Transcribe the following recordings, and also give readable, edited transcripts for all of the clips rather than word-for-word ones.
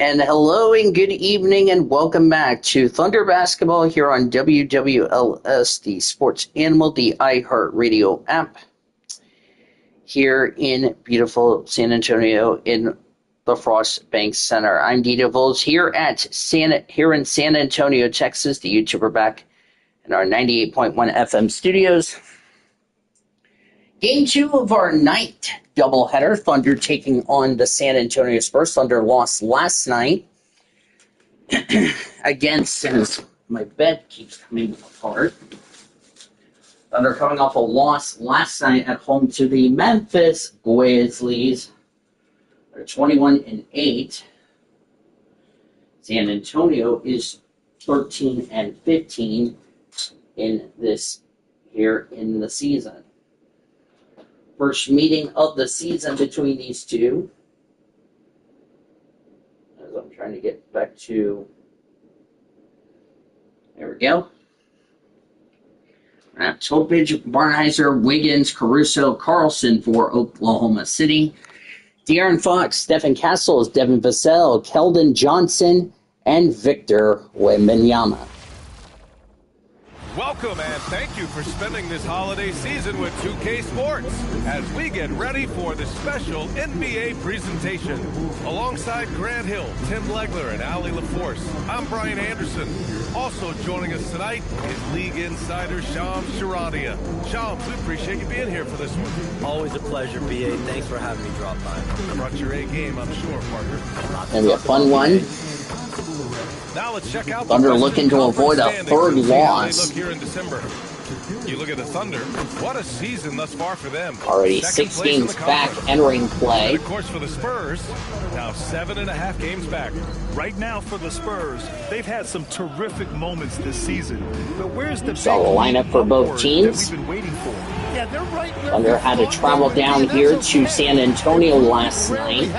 And hello and good evening and welcome back to Thunder Basketball here on WWLS, the sports animal, the iHeartRadio app, here in beautiful San Antonio in the Frost Bank Center. I'm Dita Volz here in San Antonio, Texas, the YouTuber back in our 98.1 FM studios. Game 2 of our night doubleheader, Thunder taking on the San Antonio Spurs. Thunder lost last night against, since my bed keeps coming apart. Thunder coming off a loss last night at home to the Memphis Grizzlies. They're 21-8. San Antonio is 13-15 in the season. First meeting of the season between these two. As I'm trying to get back to... There we go. Topage, Barnheiser, Wiggins, Caruso, Carlson for Oklahoma City. De'Aaron Fox, Stephen Castles, Devin Vassell, Keldon Johnson, and Victor Wembanyama. Welcome and thank you for spending this holiday season with 2K Sports as we get ready for the special NBA presentation. Alongside Grant Hill, Tim Legler, and Ali LaForce, I'm Brian Anderson. Also joining us tonight is League Insider Shams Charania. Shams, we appreciate you being here for this one. Always a pleasure, BA. Thanks for having me drop by. Brought your A game, I'm sure, partner. Gonna be a fun one. Now let's check out Thunder looking to avoid a third loss. Look here in December. You look at the Thunder, what a season thus far for them. Already 6 games back entering play. And of course for the Spurs, now 7.5 games back. Right now for the Spurs, they've had some terrific moments this season. But where's the Saw the lineup for both teams. We've been waiting for? Yeah, they're right there. Thunder had to travel down here to San Antonio last night.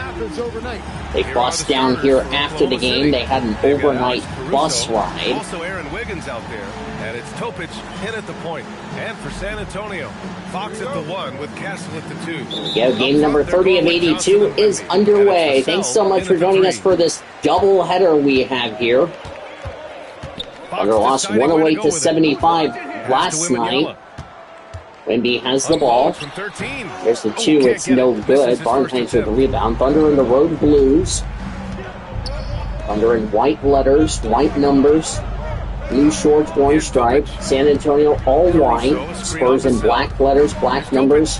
They bussed down here after the game. They had an overnight bus ride. Also Aaron Wiggins out there, and it's Topage in at the point. And for San Antonio, Fox at the 1 with Castle at the 2. Yeah, game number 30 of 82 is underway. Thanks so much for joining us for this doubleheader we have here. Thunder lost 108-75 last night. Wemby has the ball. There's the 2, it's no good. Barnheiser with the rebound. Thunder in the road blues. Thunder in white letters, white numbers. Blue shorts, orange stripe. San Antonio all white. Spurs in black letters, black numbers.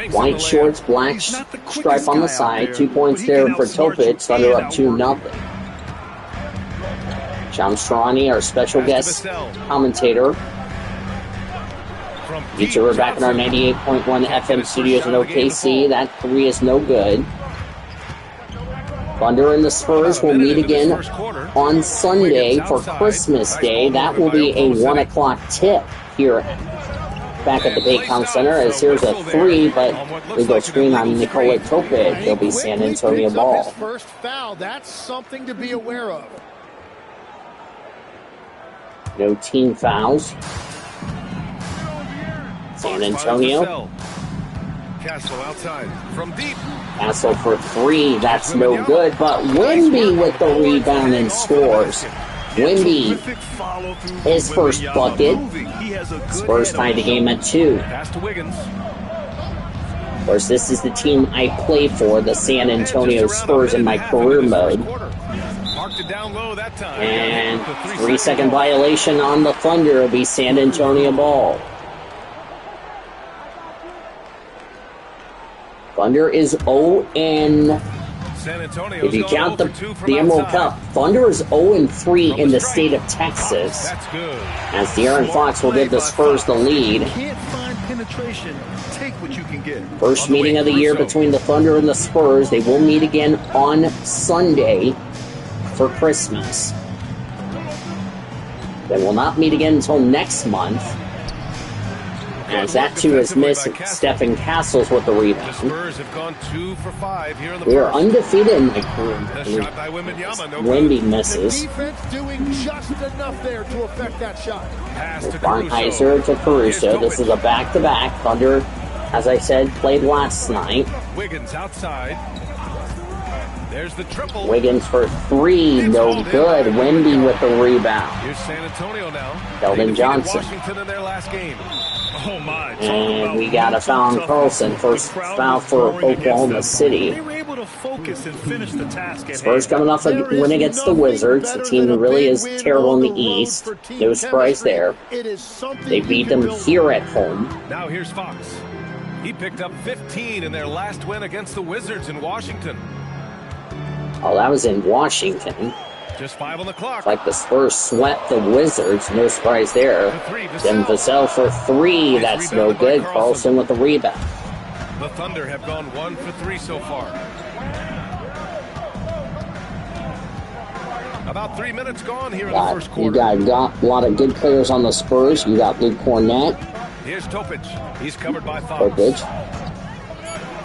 White shorts, black stripe on the side. 2 points there for Topage. Thunder up 2-0. Shams Charania, our special guest commentator. We're back in our 98.1 FM studios in OKC. That 3 is no good. Thunder and the Spurs will meet again on Sunday for Christmas Day. That will be a 1 o'clock tip here back at the Baycom Center. As here's a 3, but we go screen on Nikola Topage. There'll be San Antonio ball. First foul. That's something to be aware of. No team fouls. San Antonio. Castle outside from deep. Castle for 3, that's no good, but Wemby with the rebound and scores. Wemby, his first bucket. Spurs tied the game at 2. Of course, this is the team I play for, the San Antonio Spurs in my career mode. And 3-second violation on the Thunder will be San Antonio ball. Thunder is 0-. If you count the Emerald Cup, Thunder is 0-3 in the state of Texas. As De'Aaron Fox will give the Spurs the lead. First meeting of the year between the Thunder and the Spurs. They will meet again on Sunday for Christmas. They will not meet again until next month. As that 2 is missed, Stephen Castles with the rebound. We are undefeated in my career. Wemby misses. Barnheiser to Caruso. This is a back-to-back. Thunder, as I said, played last night. Wiggins outside. There's the triple. Wiggins for three, no good. Wemby with the rebound. Here's San Antonio now. Keldon Johnson. Washington in their last game. Oh my! And we got a foul on Carlson. First foul for Oklahoma City. They were able to focus and finish the task at Spurs hand. coming off a win against the Wizards, the team that really is terrible in the East. No surprise there. They beat them here at home. Now here's Fox. He picked up 15 in their last win against the Wizards in Washington. Oh, that was in Washington. Just 5 on the clock. Like the Spurs swept the Wizards. No surprise there. Then Vassell for three. That's no good. Carlson with the rebound. The Thunder have gone 1 for 3 so far. About 3 minutes gone here in the first quarter. You got a lot of good players on the Spurs. You got Luke Cornett. Here's Topic. He's covered by Fox. Topic.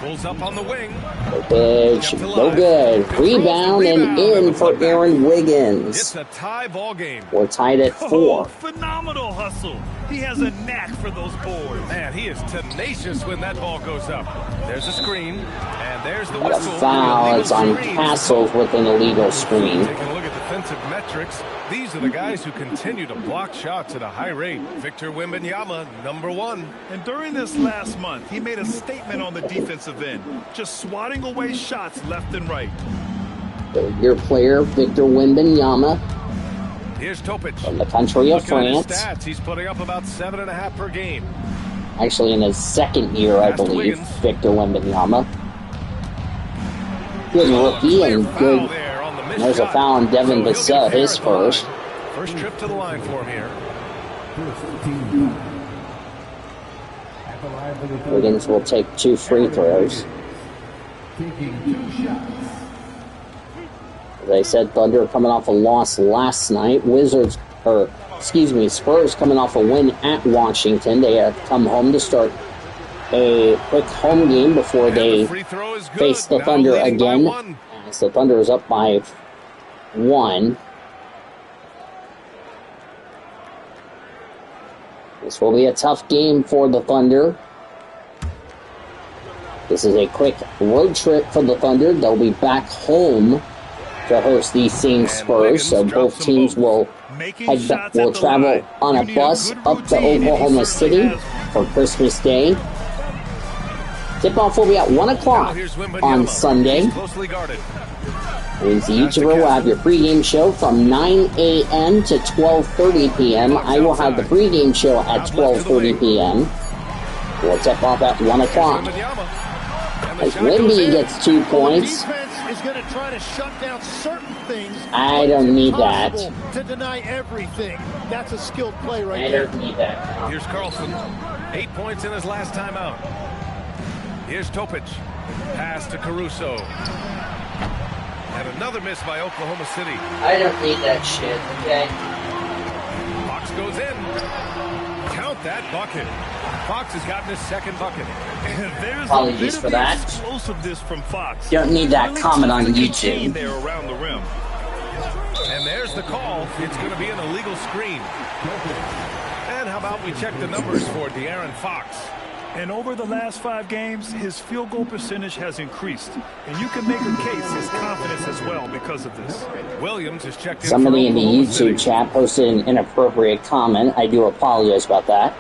Pulls up on the wing. Topic. No good. Rebound and in for Aaron Wiggins. It's a tie ball game. We're tied at 4. Oh, phenomenal hustle. He has a knack for those boards. Man, he is tenacious when that ball goes up. There's a screen, and there's the Got a whistle. foul. It's on Castles with an illegal screen. Taking a look at defensive metrics, these are the guys who continue to block shots at a high rate. Victor Wembanyama, number 1. And during this last month, he made a statement on the defensive end, just swatting away shots left and right. Your player, Victor Wembanyama, Here's Topic. from the country of Looking at his France. stats, he's putting up about 7.5 per game. Actually, in his second year, I believe, Victor Wembanyama. Good rookie and good. There on the missed There's a shot. foul on Devin So he'll Vassell, get his there at the first. line. First trip to the line for him here. Wiggins will take 2 free throws. As I said, Thunder coming off a loss last night. Spurs coming off a win at Washington. They have come home to start a quick home game before they Free throw is good. face the Now Thunder leading by again. 1. As the Thunder is up by 1. This will be a tough game for the Thunder. This is a quick road trip for the Thunder. They'll be back home to host these same Spurs, so both teams will travel on a bus up to Oklahoma City for Christmas Day. Tip-off will be at 1 o'clock on Sunday. Closely guarded. Means each of you will have your pregame show from 9 a.m. to 12:30 p.m. I will have the pregame show at 12:30 p.m. We'll tip off at 1 o'clock. As Wemby gets 2 points. Defense is going to try to shut down certain things. I don't need that. To deny everything. That's a skilled play right I there. don't need that. Here's Carlson. 8 points in his last time out. Here's Topic. Pass to Caruso. And another miss by Oklahoma City. I don't need that shit, okay? Fox goes in. Count that bucket. Fox has gotten his second bucket. And there's Apologies a bit for of the that. explosiveness from Fox. Don't need that Really comment on took the YouTube. chain there around the rim. And there's the call. It's going to be an illegal screen. And how about we check the numbers for De'Aaron Fox? And over the last 5 games, his field goal percentage has increased. And you can make a case his confidence as well because of this. Williams has checked in. Somebody for in the Oklahoma YouTube City. chat posted an inappropriate comment. I do apologize about that.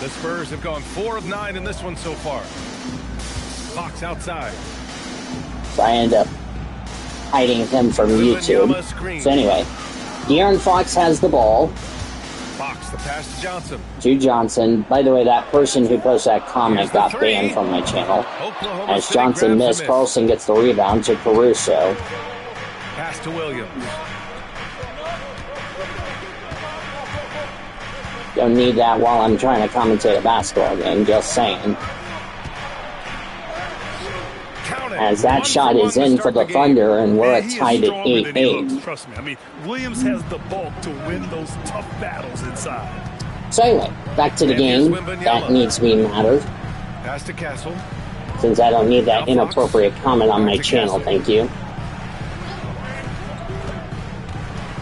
The Spurs have gone 4 of 9 in this one so far. Fox outside. So I end up hiding him from YouTube. So anyway, De'Aaron Fox has the ball. Fox, the pass to Johnson. To Johnson. By the way, that person who posted that comment got banned from my channel. Oklahoma As City Johnson grabs the missed, miss. Carlson gets the rebound to Caruso. Pass to Williams. Don't need that while I'm trying to commentate a basketball game, just saying. Count it. As that 1 shot for 1 is to in for start the game. Thunder, and we're He is tied at stronger than he 8-8. looks, trust me. I mean, Williams has the bulk to win those tough battles inside. So anyway, back to the And here's game. Wembanyama. That needs to be mattered, Pass to Castle. since I don't need that inappropriate comment on my channel, thank you.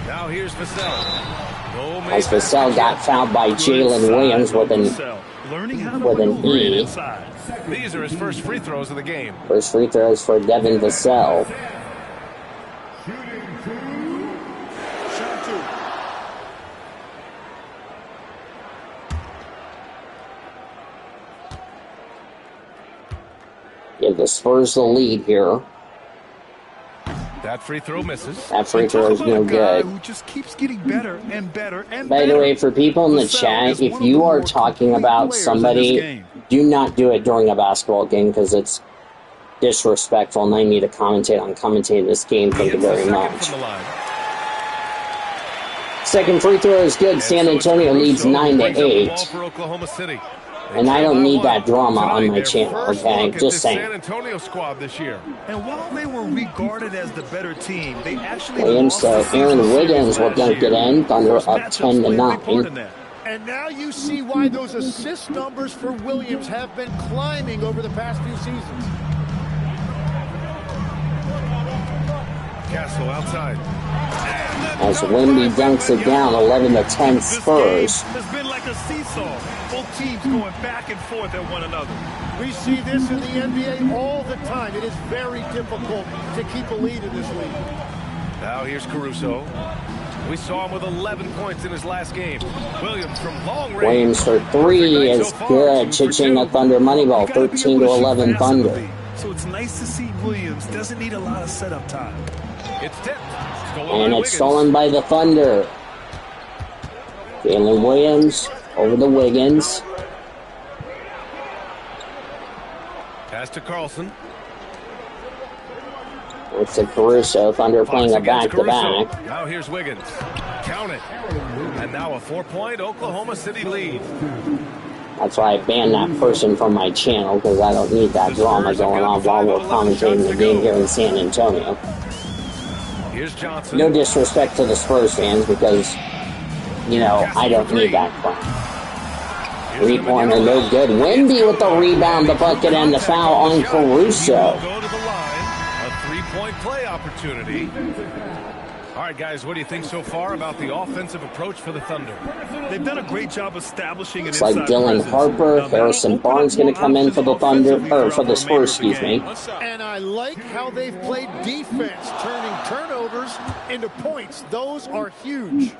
Now here's Vassell. As Vassell got fouled by Jalen Williams with an E. These are his first free throws of the game. First free throws for Devin Vassell. Give the Spurs the lead here. That free throw misses. That free throw is no good. Who just keeps getting better and better and By the way, for people in the chat, if you are talking about somebody, do not do it during a basketball game because it's disrespectful and I need to commentate this game. Thank you very much. Second free throw is good. San Antonio leads 9-8. And I don't need that drama on my channel, okay? Just saying. San Antonio squad this year. And while they were regarded as the better team, they actually Williams, Aaron Wiggins will dunk it in. Thunder up 10-9. And now you see why those assist numbers for Williams have been climbing over the past few seasons. Castle outside. As Wemby dunks it down, 11-10 Spurs. It's been like a seesaw. Both teams going back and forth at one another. We see this in the NBA all the time. It is very difficult to keep a lead in this league. Now here's Caruso. We saw him with 11 points in his last game. Williams from long range. Williams for three is good. Chiching a Thunder money ball, 13-11 Thunder. So it's nice to see Williams doesn't need a lot of setup time. It's tipped. And it's stolen by the Thunder. Jalen Williams over to Wiggins. Pass to Carlson. It's to Caruso. Thunder playing a back-to-back. Now here's Wiggins. Count it. And now a 4-point Oklahoma City lead. That's why I banned that person from my channel, because I don't need that drama going on while we're commentating the game here in San Antonio. Here's Johnson. No disrespect to the Spurs fans, because, you know, I don't need that crap. Three-pointer, no good. Wemby with the rebound, the bucket, and the foul on Caruso. Go to the line. A three-point play opportunity. All right, guys, what do you think so far about the offensive approach for the Thunder? They've done a great job establishing an It's like Dylan Harper, Harrison Barnes going to come in for the Thunder, or for the Spurs, excuse me. And I like how they've played defense, turning turnovers into points. Those are huge.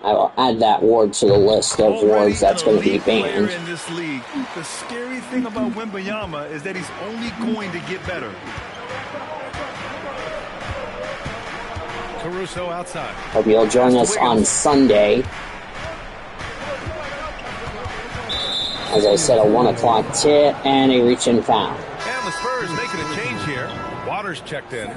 I will add that ward to the list of wards that's going to be banned. In this league, the scary thing about Wembanyama is that he's only going to get better. Caruso outside. Hope you'll join us on Sunday. As I said, a 1 o'clock tip and a reach-in foul. And the Spurs making a change here. Waters checked in.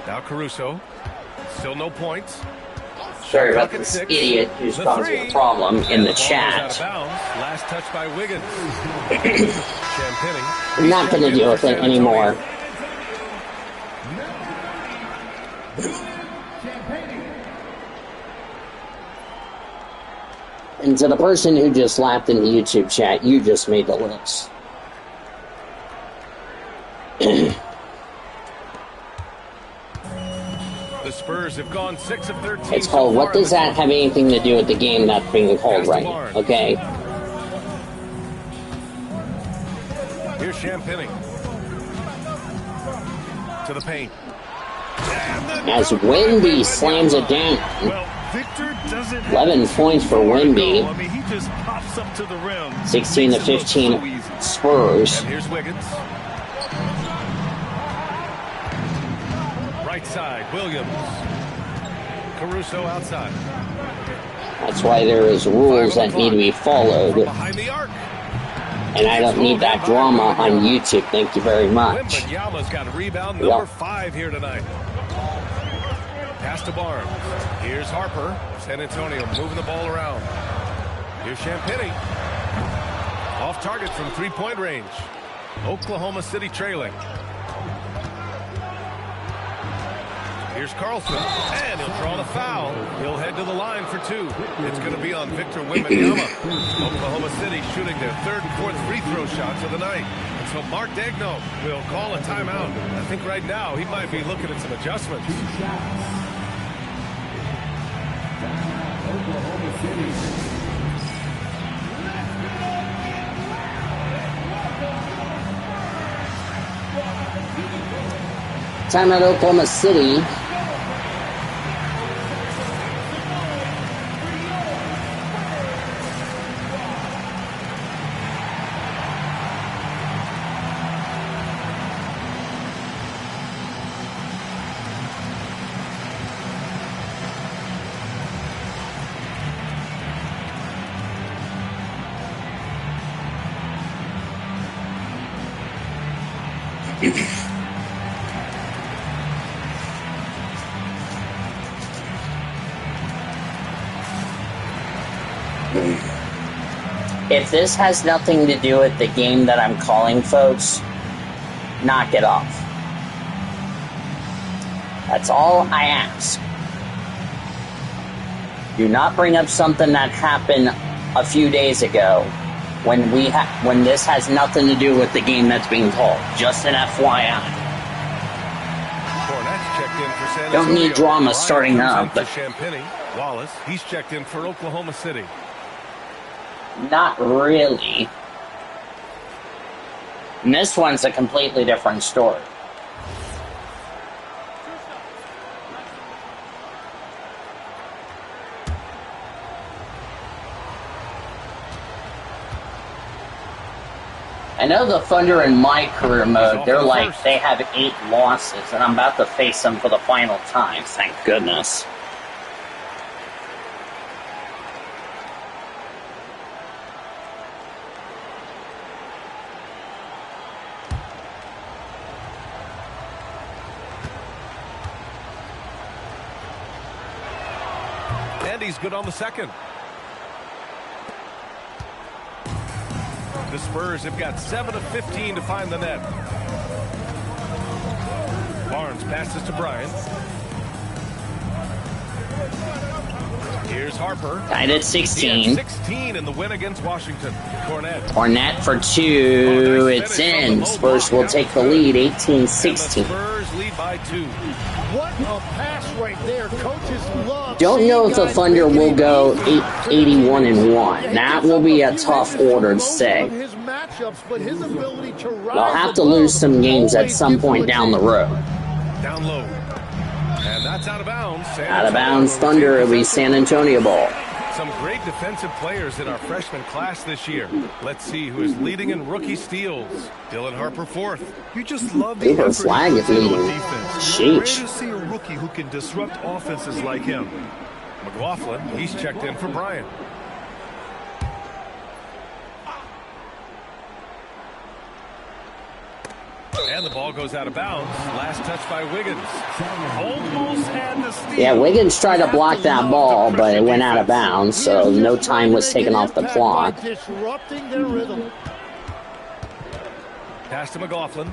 Now Caruso, still no points. Sorry about this idiot who's causing a problem in the chat. Last touch by Wiggins. I'm not going to deal with it anymore. And to the person who just laughed in the YouTube chat, you just made the list. The Spurs have gone 6 of 13. It's called, what does that have anything to do with the game that's being called right now? Okay. Here's Champagny. To the paint. As Wemby slams it down. 11 points for Wemby. 16-15 Spurs. And here's Wiggins. Right side, Williams. Caruso outside. That's why there is rules that need to be followed. Behind the arc. And I don't need that drama on YouTube. Thank you very much. Wembanyama's got a rebound number 5 here tonight. Pass to Barnes. Here's Harper. San Antonio moving the ball around. Here's Champagny. Off target from three-point range. Oklahoma City trailing. Here's Carlson, and he'll draw the foul. He'll head to the line for 2. It's going to be on Victor Wembanyama. Oklahoma City shooting their 3rd and 4th free throw shots of the night. And so Mark Daigneault will call a timeout. I think right now he might be looking at some adjustments. Oklahoma City. Time at Oklahoma City. If this has nothing to do with the game that I'm calling, folks, knock it off. That's all I ask. Do not bring up something that happened a few days ago when this has nothing to do with the game that's being called. Just an FYI. Checked in for San Don't Antonio. need drama starting up, but Wallace, he's checked in for Oklahoma City. not really. And this one's a completely different story. I know the Thunder in my career mode, they're like, they have 8 losses, and I'm about to face them for the final time, thank goodness. And he's good on the second. The Spurs have got 7 of 15 to find the net. Barnes passes to Bryant. Here's Harper. Tied at 16. 16 in the win against Washington. Cornette for 2. It's in. Spurs will take the lead, 18-16. Spurs lead by 2. What a pass right there. Coaches love. Don't know if the Thunder will go 81-1. That will be a tough order to say. They'll have to lose some games at some point down the road. Down low. And that's out of bounds. Out of bounds, Thunder. It'll be San Antonio ball. Some great defensive players in our freshman class this year. Let's see who is leading in rookie steals. Dylan Harper 4th. You just love the Ooh, effort flag is on leading. defense. Sheesh. Rare to see a rookie who can disrupt offenses like him. McLaughlin, he's checked in for Bryant. And the ball goes out of bounds. Last touch by Wiggins. Almost had the steal. Yeah, Wiggins tried to block that ball, but it went out of bounds, so no time was taken off the clock. Disrupting their rhythm. Pass to McLaughlin.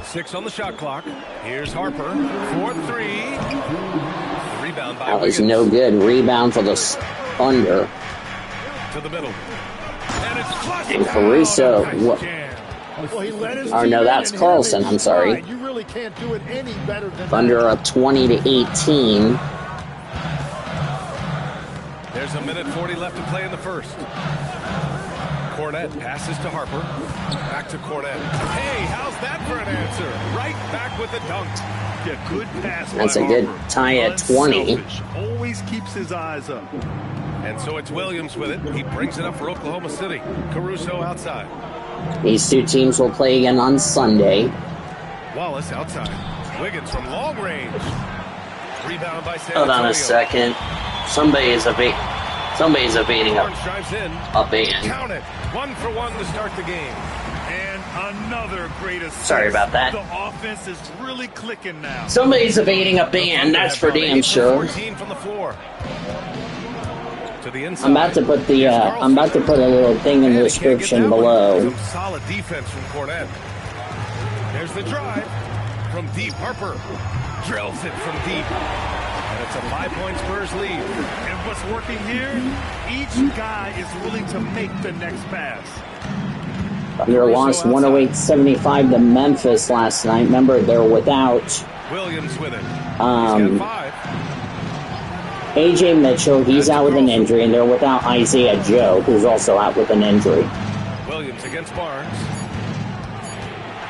Six on the shot clock. Here's Harper. 4-3. The rebound by That was Wiggins. no good. Rebound for the Thunder. To the middle. And it's flushed And down. Caruso. Nice jam. Well, he led his Oh, team no, in that's and Carlson, hit it I'm sorry. stride. You really can't do it any better than Thunder that. up 20-18. There's a minute 40 left to play in the first. Cornette passes to Harper. Back to Cornette. Hey, how's that for an answer? Right back with the dunk. Yeah, good pass. That's by a good Harper. tie at 20. Unselfish. Always keeps his eyes up. And so it's Williams with it. He brings it up for Oklahoma City. Caruso outside. These two teams will play again on Sunday. Wallace outside. Wiggins from long range. Rebound by San Hold on Antonio. a second. Somebody's evading Barnes drives in. a ban. Count it. 1 for 1 to start the game. And another great assist. Sorry about that. The offense is really clicking now. Somebody's evading a ban, that's for damn sure. 14 from the floor. To To the inside. I'm about to put the I'm about to put a little thing in the description below. Some solid defense from Cornette. There's the drive from deep. Harper drills it from deep. And it's a 5-point Spurs lead. And what's working here? Each guy is willing to make the next pass. Thunder lost 108-75 to Memphis last night. Remember, they're without Williams with it. He's got 5. A.J. Mitchell, he's out with an injury, and they're without Isaiah Joe, who's also out with an injury. Williams against Barnes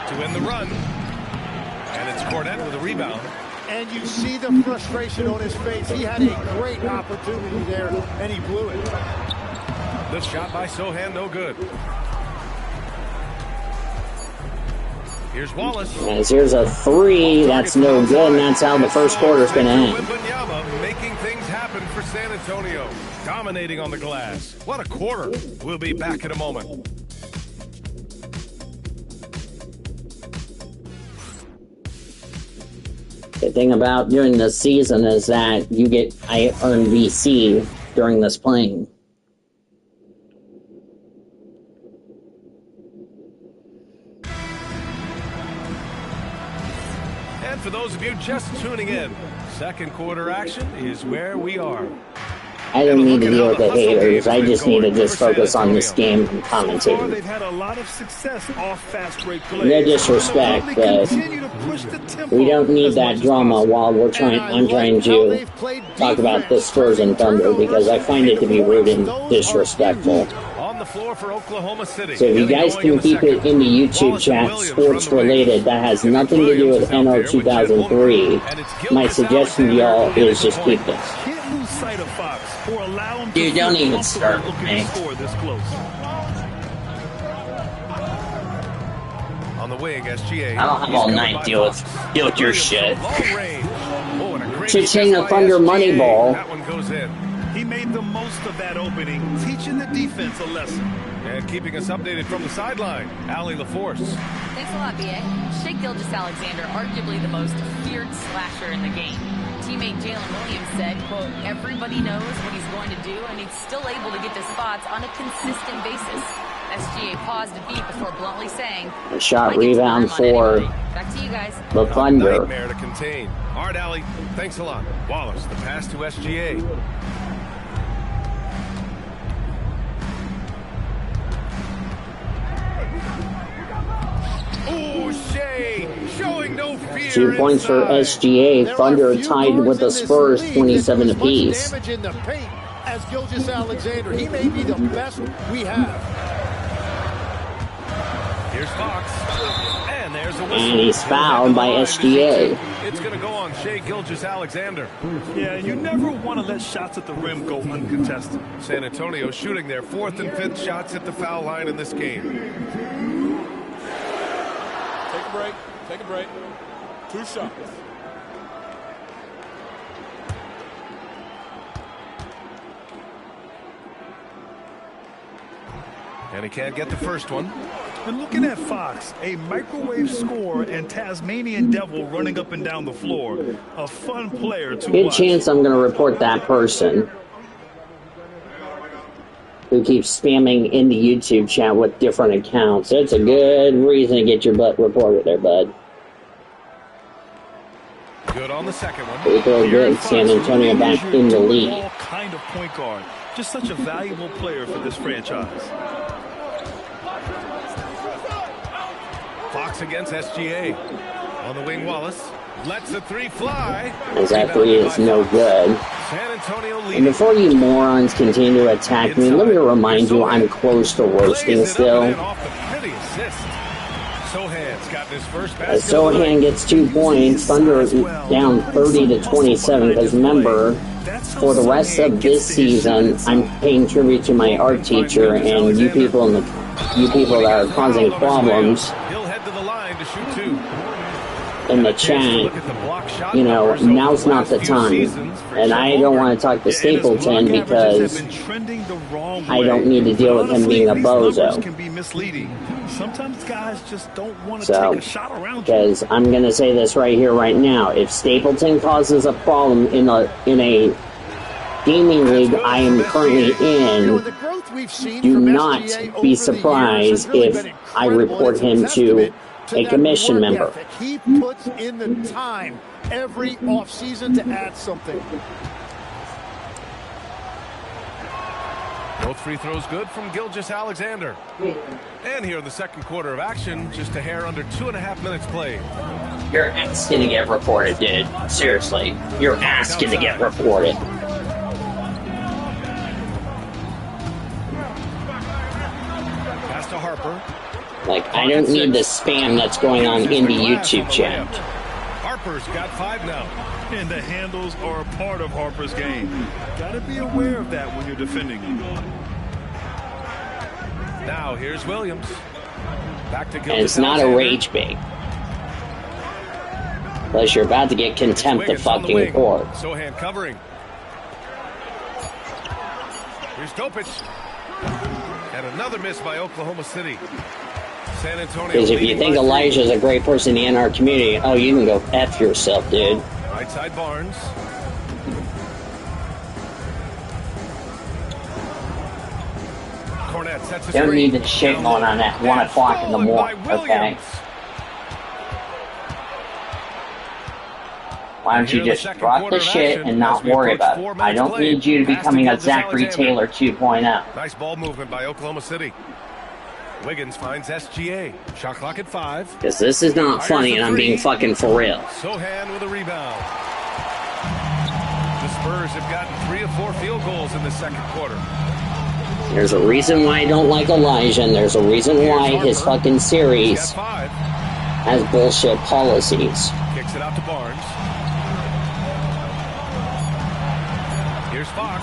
to win the run. And it's Cornette with a rebound. And you see the frustration on his face. He had a great opportunity there, and he blew it. The shot by Sohan, no good. Here's Wallace. As here's a 3, that's no good, and that's how the first quarter's going to end. Making things happen for San Antonio. Dominating on the glass. What a quarter. We'll be back in a moment. The thing about doing this season is that I earn VC during this playing. And for those of you just tuning in, second quarter action is where we are. I don't need to deal with the haters. I just need to just focus on this game and commentating. They've had a lot of success off fast break plays. No disrespect, but we don't need that drama while I'm trying to talk about the Spurs and Thunder, because I find it to be rude and disrespectful. On the floor for Oklahoma City. So if you guys can keep it in the YouTube chat, sports related, that has nothing to do with NO 2003, my suggestion to y'all is just keep this. Dude, don't even start with me. On the wing, SGA. I don't have all night to deal with your shit. Ching a Thunder money ball. That one goes in. He made the most of that opening, teaching the defense a lesson. And keeping us updated from the sideline, Allie LaForce. Thanks a lot, B.A. Shea Gilgeous-Alexander, arguably the most feared slasher in the game. Teammate Jalen Williams said, quote, everybody knows what he's going to do, and he's still able to get to spots on a consistent basis. SGA paused a beat before bluntly saying, a shot rebound for back to you guys. The Thunder. Nightmare to contain. All right, Allie, thanks a lot. Wallace, the pass to SGA. Ooh, Shea, showing no fear. 2 points for SGA. Thunder tied with the Spurs, 27 apiece. Damage in the paint as Gilgeous-Alexander. He may be the best we have. Here's Fox. And there's a whistle. And he's fouled by SGA. It's going to go on Shea Gilgeous-Alexander. Yeah, you never want to let shots at the rim go uncontested. San Antonio shooting their 4th and 5th shots at the foul line in this game. Take a break. 2 shots. And he can't get the first one. And looking at Fox, a microwave scorer and Tasmanian devil running up and down the floor. A fun player to Good watch. chance I'm going to report that person who keeps spamming in the YouTube chat with different accounts. That's a good reason to get your butt reported there, bud. Good on the second one. We feel good. San Antonio back in the lead. All kind of point guard. Just such a valuable player for this franchise. Fox against SGA. On the wing, Wallace lets the 3 fly. As that 3 is no good. San Antonio And leading. before you morons continue to attack me, let me remind you I'm close to roasting still. Sohan's got his first As Sohan gets 2 points, Thunder down 30-27. Because remember, for the rest of this season, I'm paying tribute to my art teacher, and you people that are causing problems in the chat, you know, now's not the time. And I don't want to talk to Stapleton because I don't need to deal with him being a bozo. Sometimes guys just don't want to So, take a shot around you. because I'm going to say this right here, right now. If Stapleton causes a problem in a gaming league I am currently in, do not be surprised if I report him to a commission member. He puts in the time every offseason to add something. Both free throws good from Gilgeous-Alexander. And here in the second quarter of action, just a hair under 2.5 minutes played. Your ass gonna get reported, dude. Seriously. Your ass gonna get reported. Pass to Harper. Like, I don't need the spam that's going on in the YouTube chat. Harper's got 5 now. And the handles are a part of Harper's game. Gotta be aware of that when you're defending him. Now here's Williams. Back to And it's not a rage bait. Unless you're about to get contempt of fucking court. Sohan covering. Here's Topic. And another miss by Oklahoma City. San Antonio. Because if you think Elijah's a great person in the NR community, oh, you can go F yourself, dude. Right side Barnes. Cornette sets a Don't screen. need the shit going on at 1 o'clock in the morning, okay? Why don't you just drop the shit and not worry about it? I don't need you to be becoming a Zachary Taylor 2.0. Nice ball movement by Oklahoma City. Wiggins finds SGA. Shot clock at 5. Because this is not funny and I'm being fucking for real. Sohan with a rebound. The Spurs have gotten 3 of 4 field goals in the second quarter. There's a reason why I don't like Elijah, and there's a reason why his fucking series has bullshit policies. Kicks it out to Barnes. Here's Fox.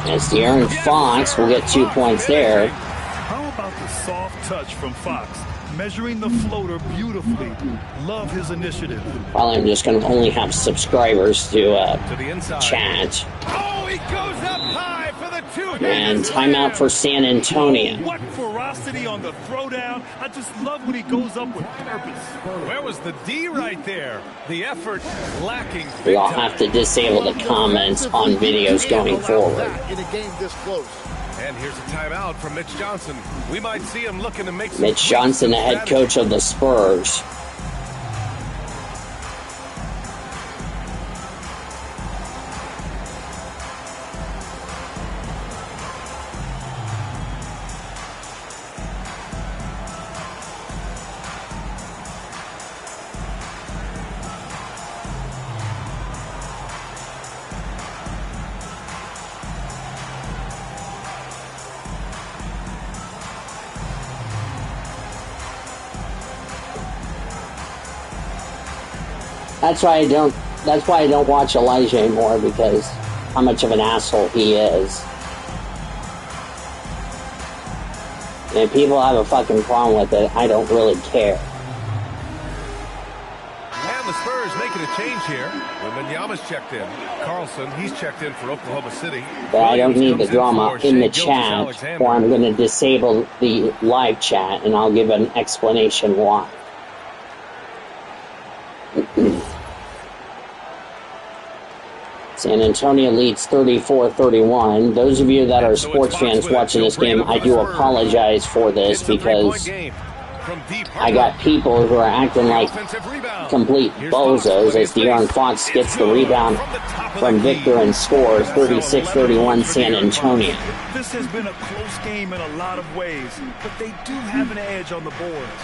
As De'Aaron Fox will get 2 points there. How about the soft touch from Fox? Measuring the floater beautifully. Love his initiative. Probably I'm just going to only have subscribers to the inside. chat. Oh, he goes up high for the 2. And timeout for San Antonio. What ferocity on the throwdown. I just love when he goes up with purpose. Where was the D right there? The effort lacking. We all have to disable the comments on videos going forward. In a game this close. And here's a timeout from Mitch Johnson. We might see him looking to make some. Mitch Johnson, the head coach of the Spurs. That's why I don't watch Elijah anymore, because how much of an asshole he is. And if people have a fucking problem with it, I don't really care. And the Spurs making a change here. Wembanyama's checked in. Carlson, he's checked in for Oklahoma City. But I don't need the drama in the chat, or I'm going to disable the live chat, and I'll give an explanation why. San Antonio leads 34-31. Those of you that are sports fans watching this game, I do apologize for this because I got people who are acting like complete bozos as De'Aaron Fox gets the rebound from Victor and scores 36-31 San Antonio. This has been a close game in a lot of ways, but they do have an edge on the boards.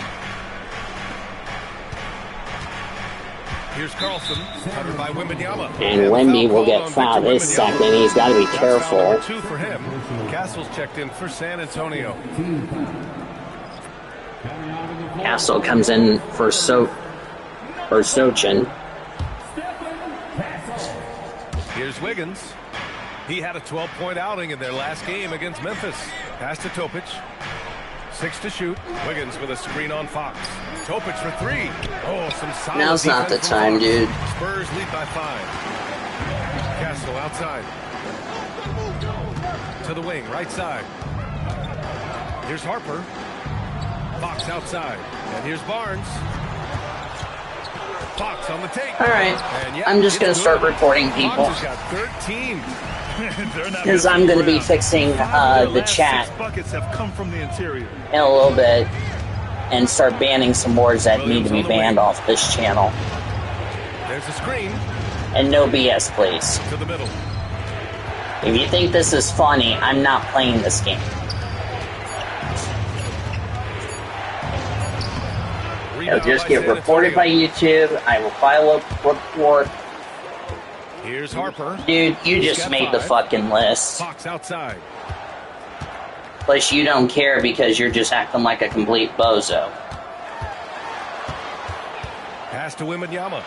Here's Carlson, covered by Wembanyama. And Wemby will get fouled this second. He's got to be careful. 2 for him. Castle's checked in for San Antonio. Castle comes in for Sochin. Here's Wiggins. He had a 12-point outing in their last game against Memphis. Pass to Topic. 6 to shoot. Wiggins with a screen on Fox. Topic for 3. Oh, some solid. Now's not the time, dude. Spurs lead by 5. Castle outside. To the wing, right side. Here's Harper. Fox outside. And here's Barnes. Fox on the take. All right. I'm just going to start reporting people. Fox has got 13. Because I'm going to be fixing the chat buckets have come from the interior. in a little bit and start banning some words that need to be banned off this channel. There's a screen. And no BS, please. To the middle. If you think this is funny, I'm not playing this game. It'll just get reported by YouTube. I will file a report. Here's Harper. Dude, you just made the fucking list. Fox outside. Plus, you don't care because you're just acting like a complete bozo. Pass to Wembanyama.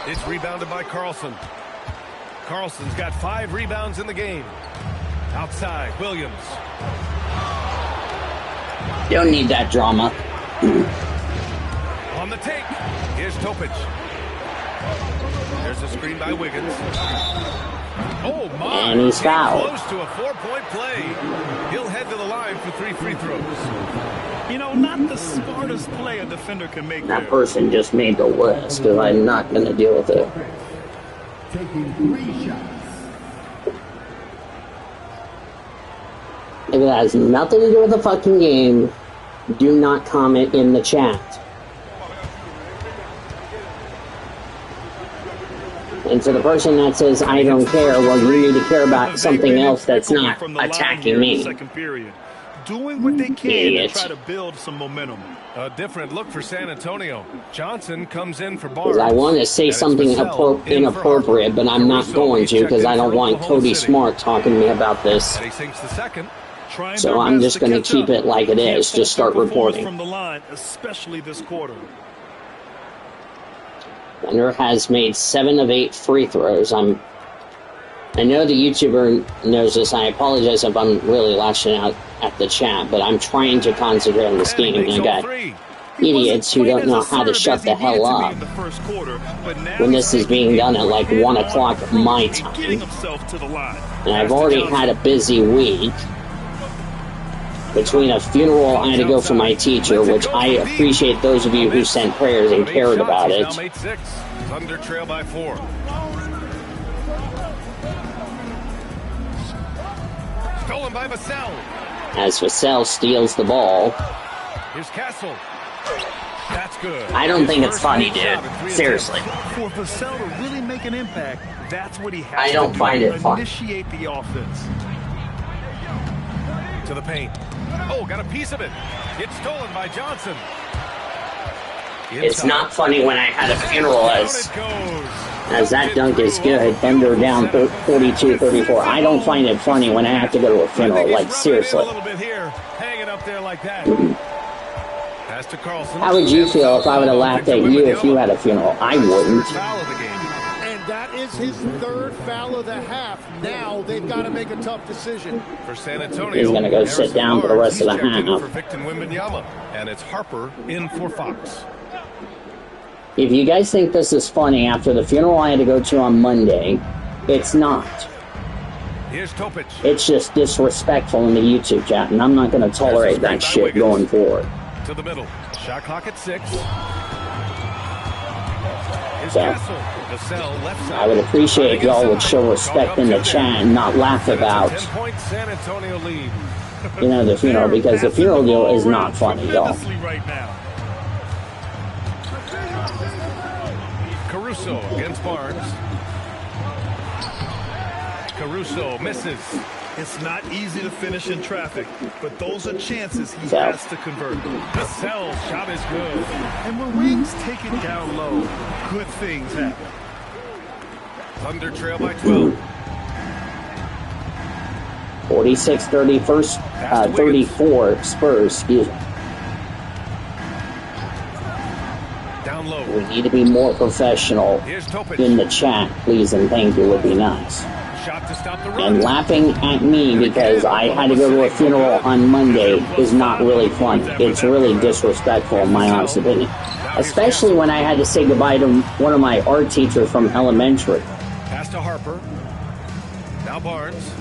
It's rebounded by Carlson. Carlson's got 5 rebounds in the game. Outside, Williams. You don't need that drama. On the take. Here's Topic. There's a screen by Wiggins. Oh, my. And he's fouled. Close to a 4-point play. He'll head to the line for 3 free throws. You know, not the smartest play a defender can make. That person just made the list, because I'm not going to deal with it. Taking 3 shots. If it has nothing to do with the fucking game, do not comment in the chat. And to the person that says, I don't care, well, you need to care about something else that's not attacking me. Doing what they can Idiot. to try to build some momentum. A different look for San Antonio. Johnson comes in for Barnes. Because I want to say something inappropriate, but I'm not going to because I don't want Cody Smart talking to me about this. And he sinks the second. So I'm just going to keep it like it is. Just start reporting. From the line, especially this quarter. Thunder has made 7 of 8 free throws. I know the YouTuber knows this. I apologize if I'm really lashing out at the chat, but I'm trying to concentrate on this game. And I got idiots who don't know how to shut the hell up when this is being done at like 1 o'clock my time. And I've already had a busy week. Between a funeral, I had to go for my teacher, which I appreciate those of you who sent prayers and cared about it. Thunder trail by 4. Stolen by Vassell. As Vassell steals the ball. Here's Castle. That's good. I don't think it's funny, dude. Seriously. For Vassell to really make an impact, that's what he has I don't to do. find it funny. Initiate the offense. To the paint. Oh, got a piece of it. It's stolen by Johnson. It's not funny when I had a funeral as that dunk is good. Thunder down 42-34. I don't find it funny when I have to go to a funeral. Like, seriously. How would you feel if I would have laughed at you if you had a funeral? I wouldn't. And that is his 3rd foul of the half. Now they've got to make a tough decision. For San Antonio, he's going to go sit down for the rest of the half. And it's Harper in for Fox. If you guys think this is funny after the funeral I had to go to on Monday, it's not. Here's Topic. It's just disrespectful in the YouTube chat, and I'm not going to tolerate that shit going forward. To the middle. Shot clock at 6. So, I would appreciate if y'all would show respect in the chat and not laugh about, you know, the funeral, because the funeral deal is not funny, y'all. Caruso against Barnes. Caruso misses. It's not easy to finish in traffic, but those are chances he has to convert. Vassell's shot is good. And when wings take it down low, good things happen. Thunder trail by 12. 34 Spurs, excuse me. Down low. We need to be more professional in the chat, please, and thank you would be nice. Shot to stop the run. And laughing at me because I had to go to a funeral on Monday is not really funny. It's really disrespectful in my honest opinion. Especially when I had to say goodbye to one of my art teachers from elementary. Pass to Harper. Now Barnes.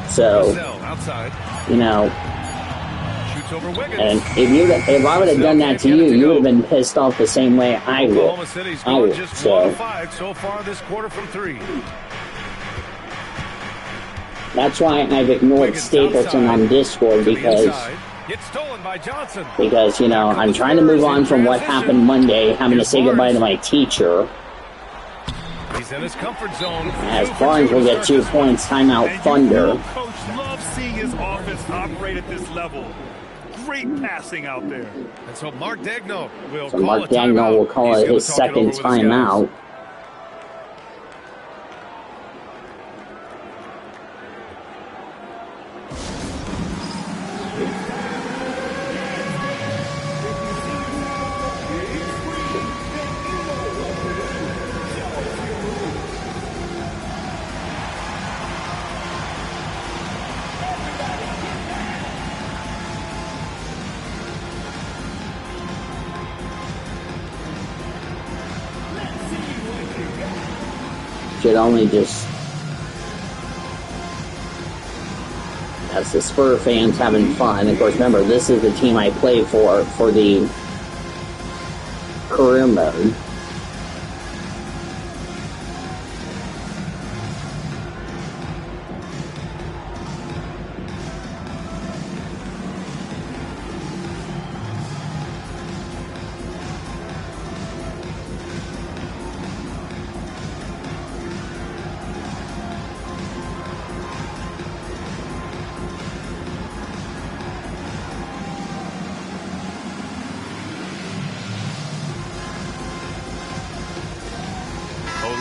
So, you know, Steps over Wiggins. And if I would have done that to you, you would have been pissed off the same way I Oklahoma would. City's I scored would. just 1 So of 5 so far this quarter from 3. that's why I've ignored Wiggins Stapleton outside on Discord to the because inside. It's stolen by Johnson. you know I'm trying to move on from what happened Monday, having to say goodbye to my teacher. He's in his comfort zone. As Barnes will get 2 points, timeout Thunder. Coach loves seeing his offense operate at this level. Great passing out there. And so Mark Daigneault will So call Mark a timeout. Daigneault will call He's it gonna his talk it second over with his guys. timeout. Should only just, as the Spurs fans having fun. Of course, remember, this is the team I play for the career mode.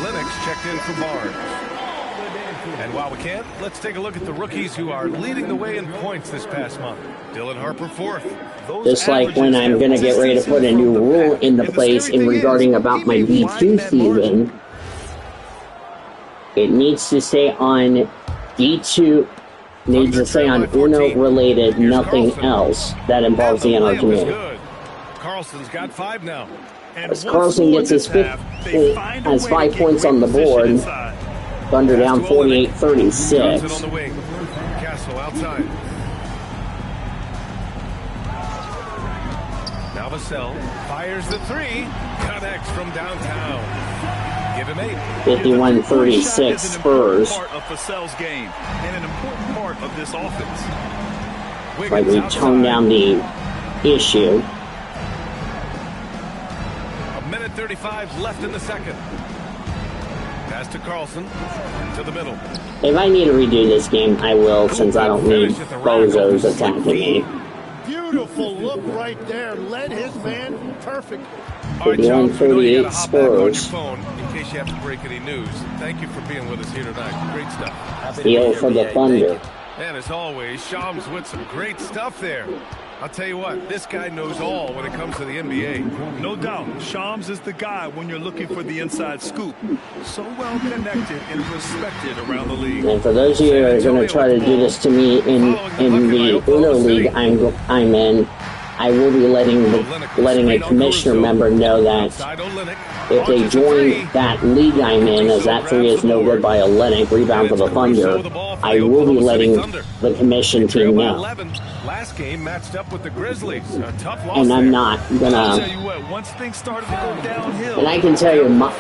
Lennox checked in for Barnes. And while we can, let's take a look at the rookies who are leading the way in points this past month. Dylan Harper, 4th. Just like when I'm going to get ready to put a new rule into place in regarding about my D2 season, it needs to say on D2, needs to say on Uno related, nothing else that involves the NR community. Carlson's got 5 now. As Carlson gets his has 5 points on the board, Thunder down 48-36. On the wing. Castle outside. Now Vassell fires the 3. Connects from downtown. Give him 8. 51-36 Spurs. Part of Vassell's game and an important part of this offense. Right, we tone down the issue. 1:35 left in the second. Pass to Carlson. To the middle. If I need to redo this game, I will, since I don't need bozos attacking me. Beautiful look right there. Led his man perfect. 51-38 Spurs. Phone in case you have to break any news. Thank you for being with us here tonight. Great stuff. Deal for the Thunder. And as always, Shams with some great stuff there. I'll tell you what, this guy knows all when it comes to the NBA. No doubt, Shams is the guy when you're looking for the inside scoop. So well connected and respected around the league. And for those of you who are going to try to do this to me in the Uno League I'm in, I will be letting a commissioner member know that if they join that league I'm in, as that 3 is no good by Olenek, rebound for the Thunder, I will be letting the commission team know. Last game matched up with the Grizzlies. A tough loss And I'm there. not gonna. I'll tell you what, once things started to go downhill. And I can tell you, my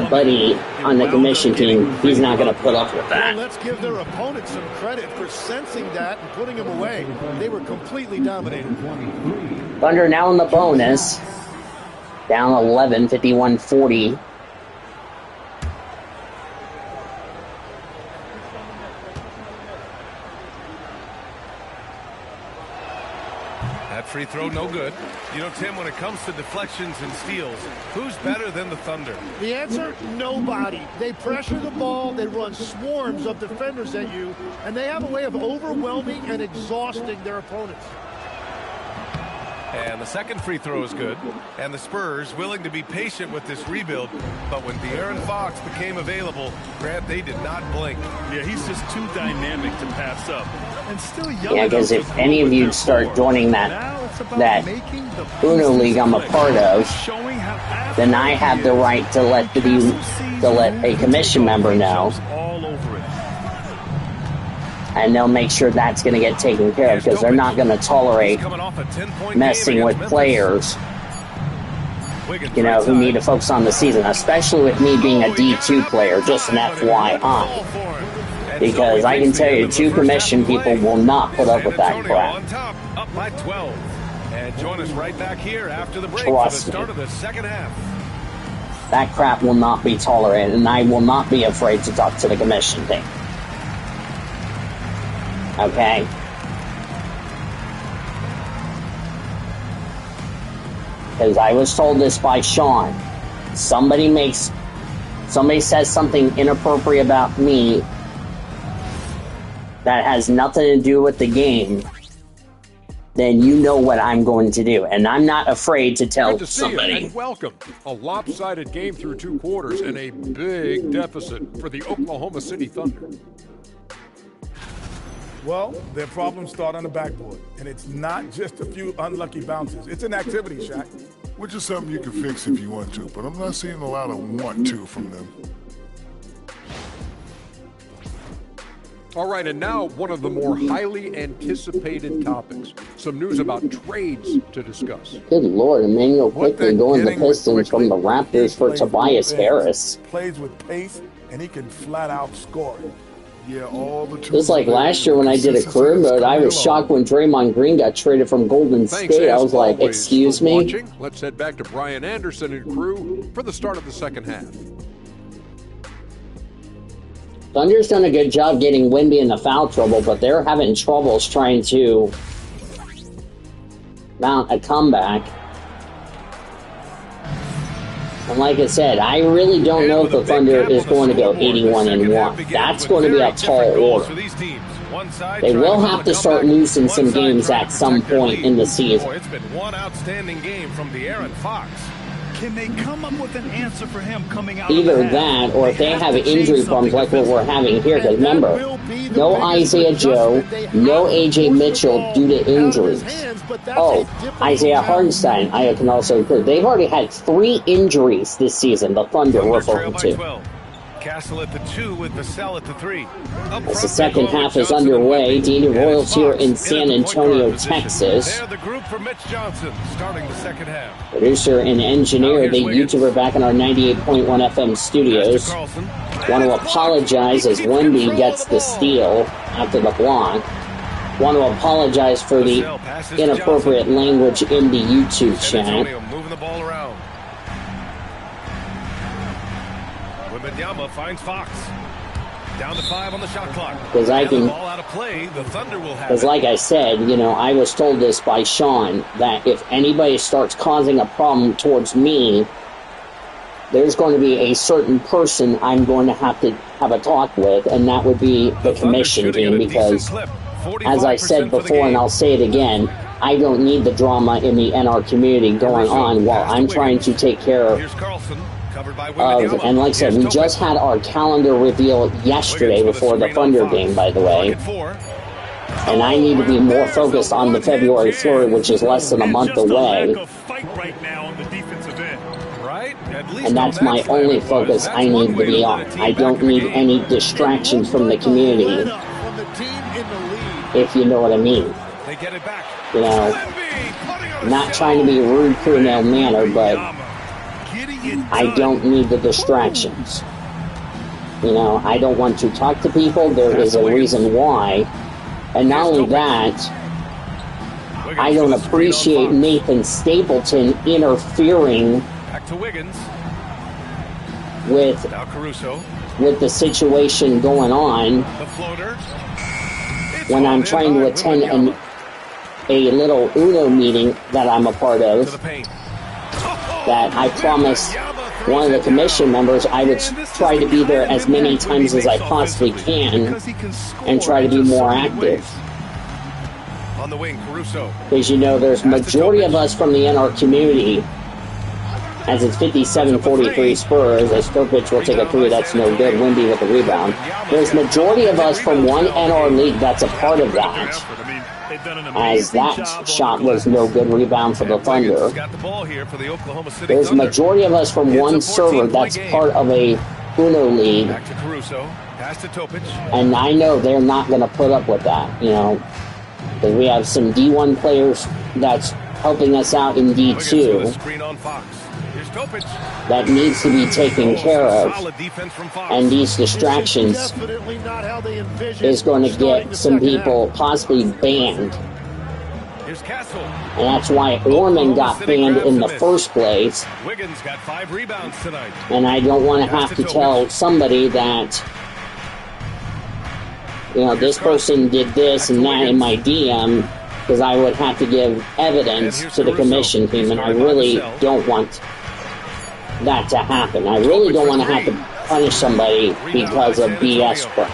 buddy on the commission team, he's not gonna put up with that. Well, let's give their opponent some credit for sensing that and putting him away. They were completely dominated. Thunder now in the bonus, down 11, 51-40. That free throw, no good. You know, Tim, when it comes to deflections and steals, who's better than the Thunder? The answer, nobody. They pressure the ball, they run swarms of defenders at you, and they have a way of overwhelming and exhausting their opponents. And the second free throw is good. And the Spurs willing to be patient with this rebuild. But when De'Aaron Fox became available, Grant, they did not blink. Yeah, he's just too dynamic to pass up. And still young. Yeah, because if any of you start joining that Uno League I'm a part of, then I have the right to let a commission member know. And they'll make sure that's going to get taken care of because they're not going to tolerate messing with players, you know, who need to focus on the season, especially with me being a D2 player, just an FYI. Because I can tell you, 2 commission people will not put up with that crap. Up by 12. And join us right back here after the break Trust for the start me. of the second half. That crap will not be tolerated, and I will not be afraid to talk to the commission team. Okay? Because I was told this by Sean. Somebody says something inappropriate about me that has nothing to do with the game, then you know what I'm going to do. And I'm not afraid to tell Good to see somebody. you, and welcome. A lopsided game through 2 quarters and a big deficit for the Oklahoma City Thunder. Well, their problems start on the backboard, and it's not just a few unlucky bounces. It's an activity, Shaq. Which is something you can fix if you want to, but I'm not seeing a lot of want to from them. All right, and now one of the more highly anticipated topics. Some news about trades to discuss. Good Lord, Emmanuel quickly going the Pistons from the Raptors for Tobias Harris. Plays with pace, and he can flat out score. Yeah, all the Just like last year when I did a career mode, I was shocked when Draymond Green got traded from Golden State. I was like, excuse me? Watching. Let's head back to Brian Anderson and crew for the start of the second half. Thunder's done a good job getting Wemby into foul trouble, but they're having troubles trying to mount a comeback. And like I said, I really don't know if the Thunder is going to go 81-1. That's going to be a tall order. They will have to start losing some games at some point in the season. It's been one outstanding game from De'Aaron Fox. Can they come up with an answer for him coming out? Either that, or if they have injury problems like what we're having here, because remember, no Isaiah Joe, no AJ Mitchell due to injuries. Oh, Isaiah Hartenstein, I can also include. They've already had 3 injuries this season, the Thunder referring to. Castle at the 2 with Vassell at the 3. As the second half is underway, Dini Royals here in San Antonio, Texas. They're the group for Mitch Johnson starting the second half. Producer and engineer, the YouTuber back in our 98.1 FM studios. Want to apologize as Wemby gets the steal after the block. Want to apologize for the inappropriate language in the YouTube chat. Moving the ball around. Wembanyama finds Fox. Down to 5 on the shot clock. Because I can. Ball out of play. The Thunder will have Because like I said, you know, I was told this by Sean, that if anybody starts causing a problem towards me, there's going to be a certain person I'm going to have a talk with, and that would be the commission team, because as I said before, and I'll say it again, I don't need the drama in the NR community going on while I'm trying to take care of, and like I said, we just had our calendar reveal yesterday before the Thunder game, by the way, and I need to be more focused on the February flurry, which is less than a month away, and that's my only focus I need to be on. I don't need any distractions from the community, if you know what I mean. You know, not trying to be rude to in that manner, but I don't need the distractions. You know, I don't want to talk to people. There is a reason why. And not only that, I don't appreciate Nathan Stapleton interfering with the situation going on when I'm trying to attend a little UNO meeting that I'm a part of, that I promised one of the commission members I would try to be there as many times as I possibly can and try to be more active. On the wing, Caruso. Because, you know, there's majority of us from the NR community, as it's 57-43 Spurs, as Stokovich will take a 3, that's no good, Wemby with the rebound. There's majority of us from one NR league that's a part of that, as that shot was no good, rebound for the Thunder. There's a majority of us from one server that's part of a UNO league Pass to Topic. And I know they're not going to put up with that, you know, because we have some D1 players that's helping us out in D2 Screen on Fox. Here's Topic. that needs to be taken care of. And these distractions is going to get some people possibly banned. Here's Castle. And that's why Orman got banned in the first place. Wiggins got 5 rebounds tonight. And I don't want to have to tell somebody that, you know, this person did this and that in my DM, because I would have to give evidence to the commission team, and I really don't want that to happen. I really don't want to have to punish somebody because of BS crap.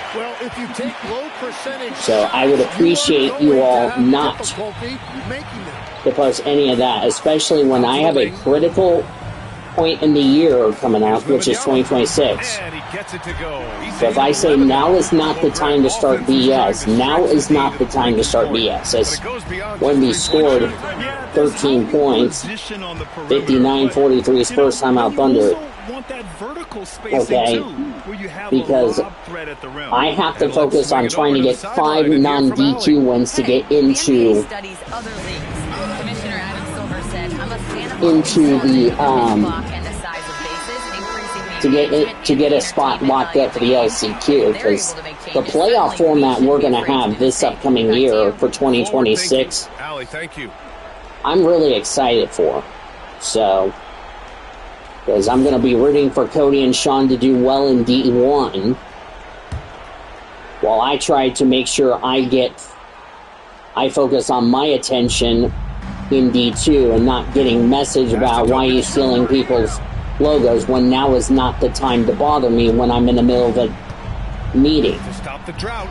So I would appreciate you all not to post any of that, especially when I have a critical point in the year coming up, which is 2026. So if I say now is not the time to start BS, now is not the time to start BS. As when we scored 13 points, 59-43 Spurs timeout Thunder. Okay, because I have to focus on trying to get 5 non-DQ wins to get into the to get a spot locked up for the LCQ, because the playoff format we're going to have this upcoming year for 2026, I'm really excited for. So, because I'm going to be rooting for Cody and Sean to do well in D1, while I try to make sure I focus on my attention in D2 and not getting message about why you're stealing people's logos when now is not the time to bother me when I'm in the middle of a meeting. Stop the drought.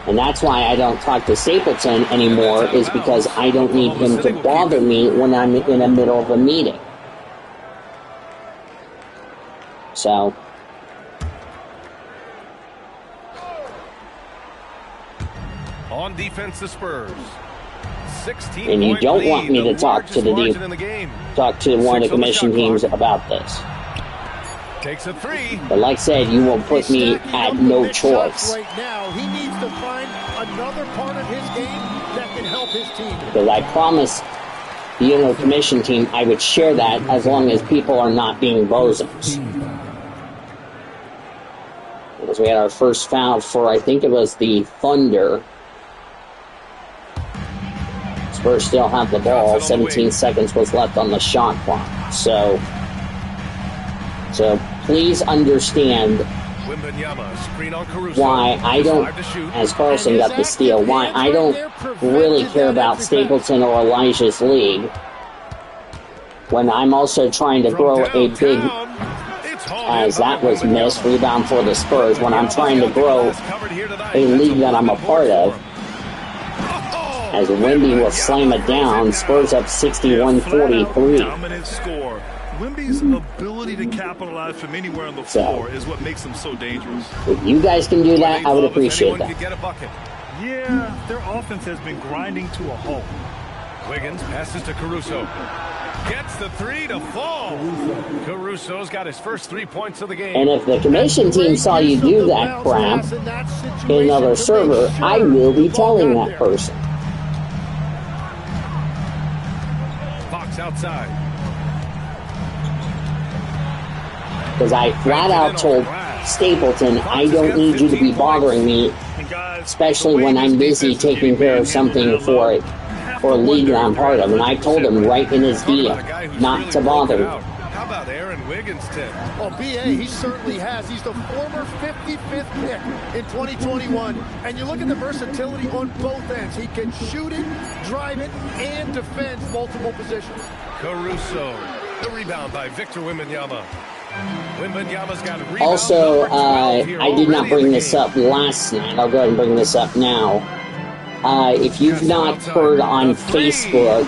And that's why I don't talk to Stapleton anymore, is because I don't need him to bother me when I'm in the middle of a meeting. So, on defense, the Spurs. And you don't want me to talk to one of the commission teams about this. Takes a 3. But like I said, you will put me at no choice. Right now, he needs to find another part of his game that can help his team. Because I promised the commission team I would share that as long as people are not being bozos. Because we had our first foul for, I think it was the Thunder. Spurs still have the ball. 17 seconds was left on the shot clock. So please understand why I don't, as Carlson got the steal, why I don't really care about Stapleton or Elijah's league when I'm also trying to grow a big, as that was missed, rebound for the Spurs, when I'm trying to grow a league that I'm a part of. As Wemby will slam it down, Spurs up 61-43. Dominant score. Wemby's ability to capitalize from anywhere on the floor is what makes him so dangerous. If you guys can do that, I would appreciate that. Yeah, their offense has been grinding to a halt. Wiggins passes to Caruso. Gets the 3 to fall. Caruso's got his first 3 points of the game. And if the commission team saw you do that crap in another server, I will be telling that person. Outside. Because I flat out told Stapleton, I don't need you to be bothering me, especially when I'm busy taking care of something for a league that I'm part of. And I told him right in his DM not to bother me. How about Aaron Wiggins, Tim? Well, BA, he certainly has. He's the former 55th pick in 2021. And you look at the versatility on both ends. He can shoot it, drive it, and defend multiple positions. Caruso, the rebound by Victor Wembanyama. Wembanyama's got a rebound. Also, I did not bring this up last night. I'll go ahead and bring this up now. If you've not heard on Facebook,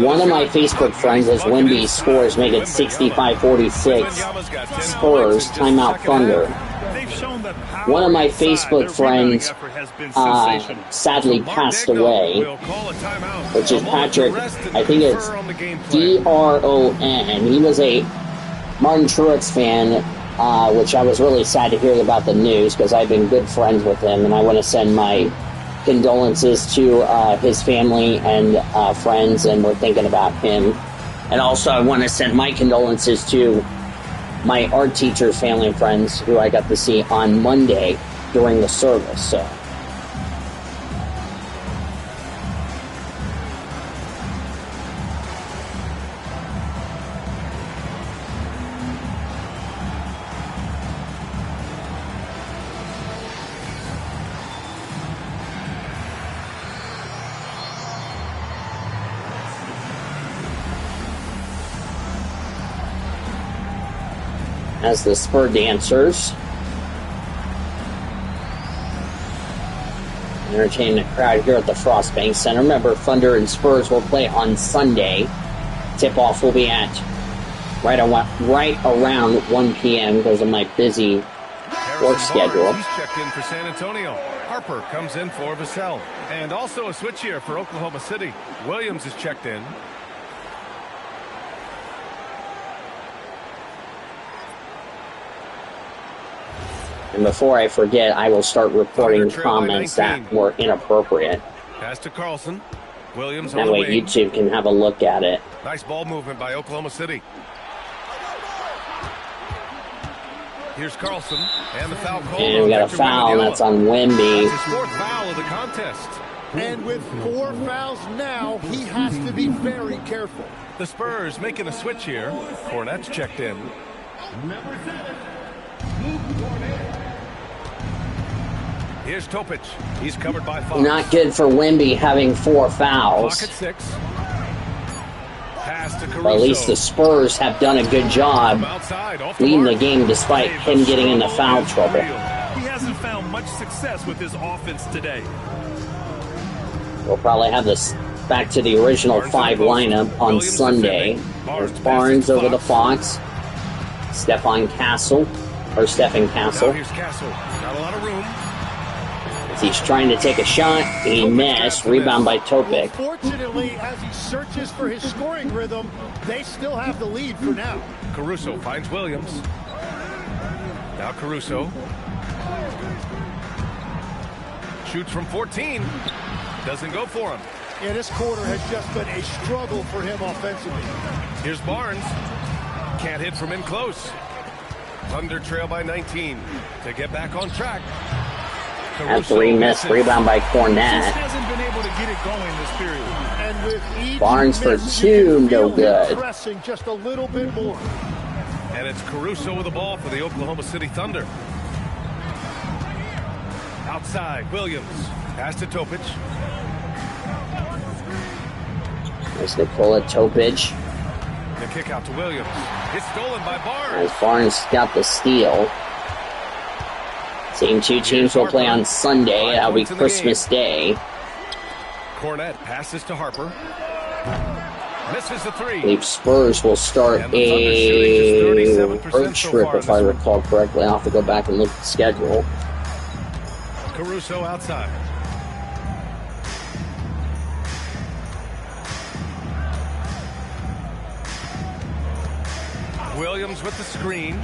one of my Facebook friends, as Wemby scores, make it 65-46 Spurs, timeout Thunder. One of my Facebook friends sadly passed away, which is Patrick, I think it's D-R-O-N. He was a Martin Truex fan which I was really sad to hear about the news because I've been good friends with him, and I want to send my condolences to his family and friends, and we're thinking about him. And also I want to send my condolences to my art teacher's family and friends who I got to see on Monday during the service. So. As the Spur dancers entertaining the crowd here at the Frostbank Center. Remember, Thunder and Spurs will play on Sunday. Tip-off will be at right around 1 p.m. because of my busy work schedule. He's checked in for San Antonio. Harper comes in for Vassell. And also a switch here for Oklahoma City. Williams is checked in. And before I forget, I will start reporting comments that were inappropriate. Pass to Carlson. Williams that way YouTube can have a look at it. Nice ball movement by Oklahoma City. Here's Carlson, and the foul call. And we got a foul, and that's on Wemby. That's his 4th foul of the contest. And with 4 fouls now, he has to be very careful. The Spurs making a switch here. Cornette's checked in. Number 7. Here's Topic. He's covered by 5. Not good for Wemby having 4 fouls. Clock at 6. Pass to Caruso. But at least the Spurs have done a good job leading the game despite him getting into foul trouble. He hasn't found much success with his offense today. We'll probably have this back to the original 5 lineup on Sunday. There's Barnes over the Fox. Stephen Castle. Now here's Castle. Not a lot of room. He's trying to take a shot. He missed. Rebound by Topic. Fortunately, as he searches for his scoring rhythm, they still have the lead for now. Caruso finds Williams. Now Caruso. Shoots from 14. Doesn't go for him. Yeah, this quarter has just been a struggle for him offensively. Here's Barnes. Can't hit from in close. Thunder trail by 19 to get back on track. At 3 missed. Rebound by Cornette. Hasn't been able to get it going this period. And with each Barnes for miss, 2, no good. Pressing just a little bit more. And it's Caruso with the ball for the Oklahoma City Thunder. Outside, Williams. Pass to Topic. There's Nikola Topic. The kick out to Williams. It's stolen by Barnes. As Barnes got the steal. Same 2 teams will play on Sunday. That'll be Christmas Day. Cornette passes to Harper. Misses the 3. I believe Spurs will start a road trip, if I recall correctly. I'll have to go back and look at the schedule. Caruso outside. Williams with the screen.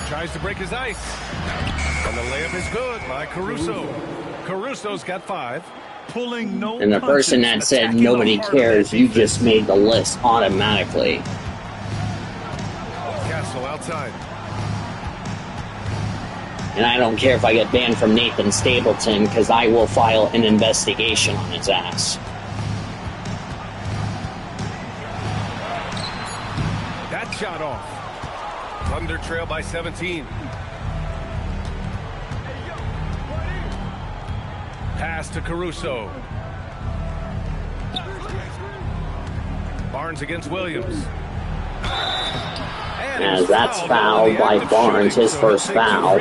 Tries to break his ice. And the layup is good by Caruso. Caruso's got 5. Pulling no And the person that said nobody cares, you just made the list automatically. Castle outside. And I don't care if I get banned from Nathan Stapleton, because I will file an investigation on his ass. That shot off. Thunder trail by 17. Pass to Caruso. Barnes against Williams. As that's fouled by Barnes, his first foul.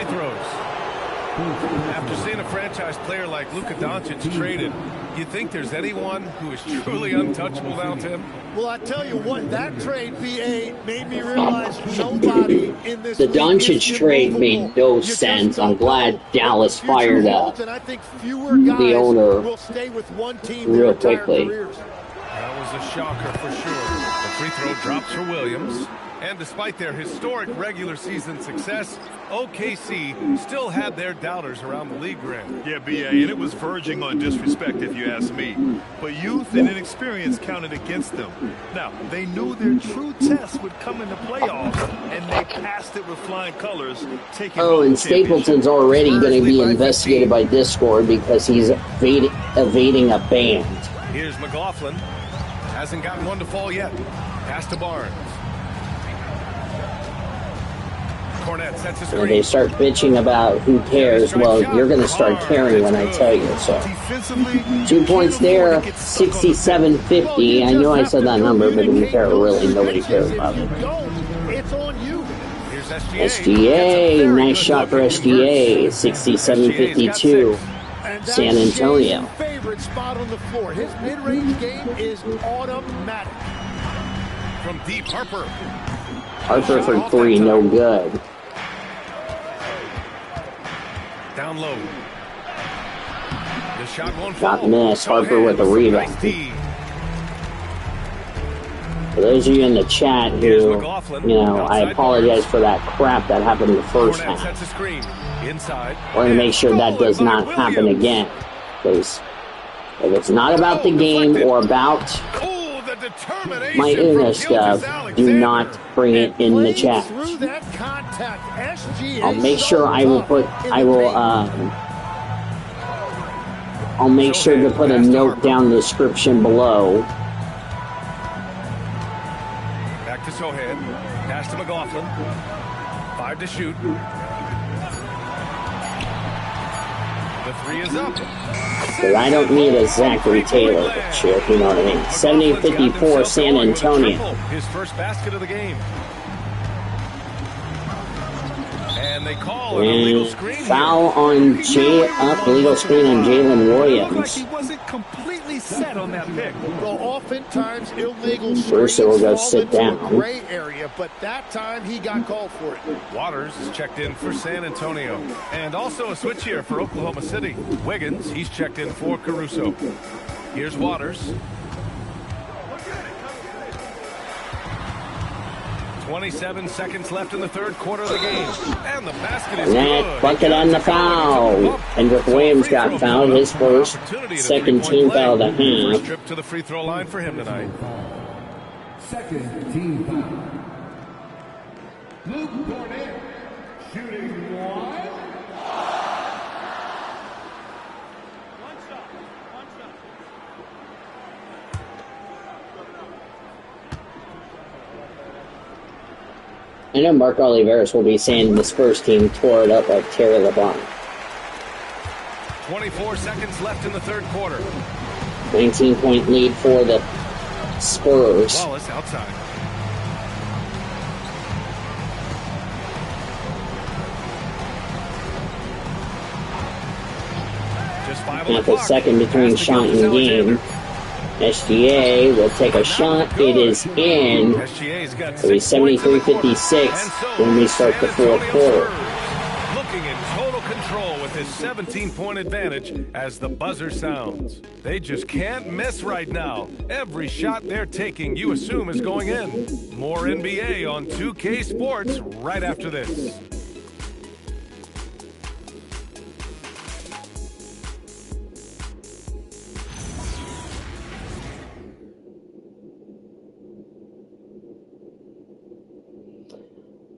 After seeing a franchise player like Luka Doncic traded, you think there's anyone who is truly untouchable now, Tim? Well, I tell you what, that trade, BA, made me realize nobody in this The Doncic trade made no sense. I'm glad Dallas fired up and I think fewer guys the owner will stay with one team real quickly. That was was a shocker for sure. The free throw drops for Williams. And despite their historic regular season success, OKC still had their doubters around the league, Grant. Yeah, B.A., and it was verging on disrespect if you ask me. But youth and inexperience counted against them. Now, they knew their true test would come in the playoffs, and they passed it with flying colors. And Stapleton's already going to be investigated by Discord because he's evading a ban. Here's McLaughlin. Hasn't gotten one to fall yet. Pass to Barnes. Sets a screen. And they start bitching about who cares. Well, you're going to start caring when I tell you so. 2 points there, 67-50. I know I said that number, but to be fair, really, nobody cares about it. It's on you. Here's SGA, nice shot for SGA, 67-52. San Antonio. Favorite spot on the floor. His mid-range game is automatic. From deep, Harper. Harper for three, no good. Down low. The shot won't Got fall. missed. Harper with a rebound. For those of you in the chat who, I apologize for that crap that happened in the first half. I want to make sure that does not happen again. Because if it's not about the game or about my inner stuff, do not bring it in the chat. I'll make sure I'll make sure to put a note down in the description below. Back to Sohan. Pass to McLaughlin. 5 to shoot. The 3 is up. But I don't need a Zachary Taylor shit, you know what I mean? 70-54 San Antonio. His first basket of the game. And they call an illegal screen. Foul on illegal screen on Jalen Williams. Like he wasn't completely set on that pick. Well, oftentimes illegal First, will go sit down. Gray area, but that time he got called for it. Waters is checked in for San Antonio. And also a switch here for Oklahoma City. Wiggins, he's checked in for Caruso. Here's Waters. 27 seconds left in the third quarter of the game. And the basket is good. Bucket on the foul. Hendrick Williams got fouled, his first, second team foul of the half. First trip to the free throw line for him tonight. Second team foul. Luke Cornett shooting one. I know Mark Oliveris will be saying the Spurs team tore it up like Terry LeBron. 24 seconds left in the third quarter. 19-point lead for the Spurs. Wallace outside. Just 5 on the Half a second between shot and game. SGA will take a shot. It is in. It'll be 73-56 when we start the fourth quarter. Looking in total control with his 17-point advantage as the buzzer sounds. They just can't miss right now. Every shot they're taking, you assume, is going in. More NBA on 2K Sports right after this.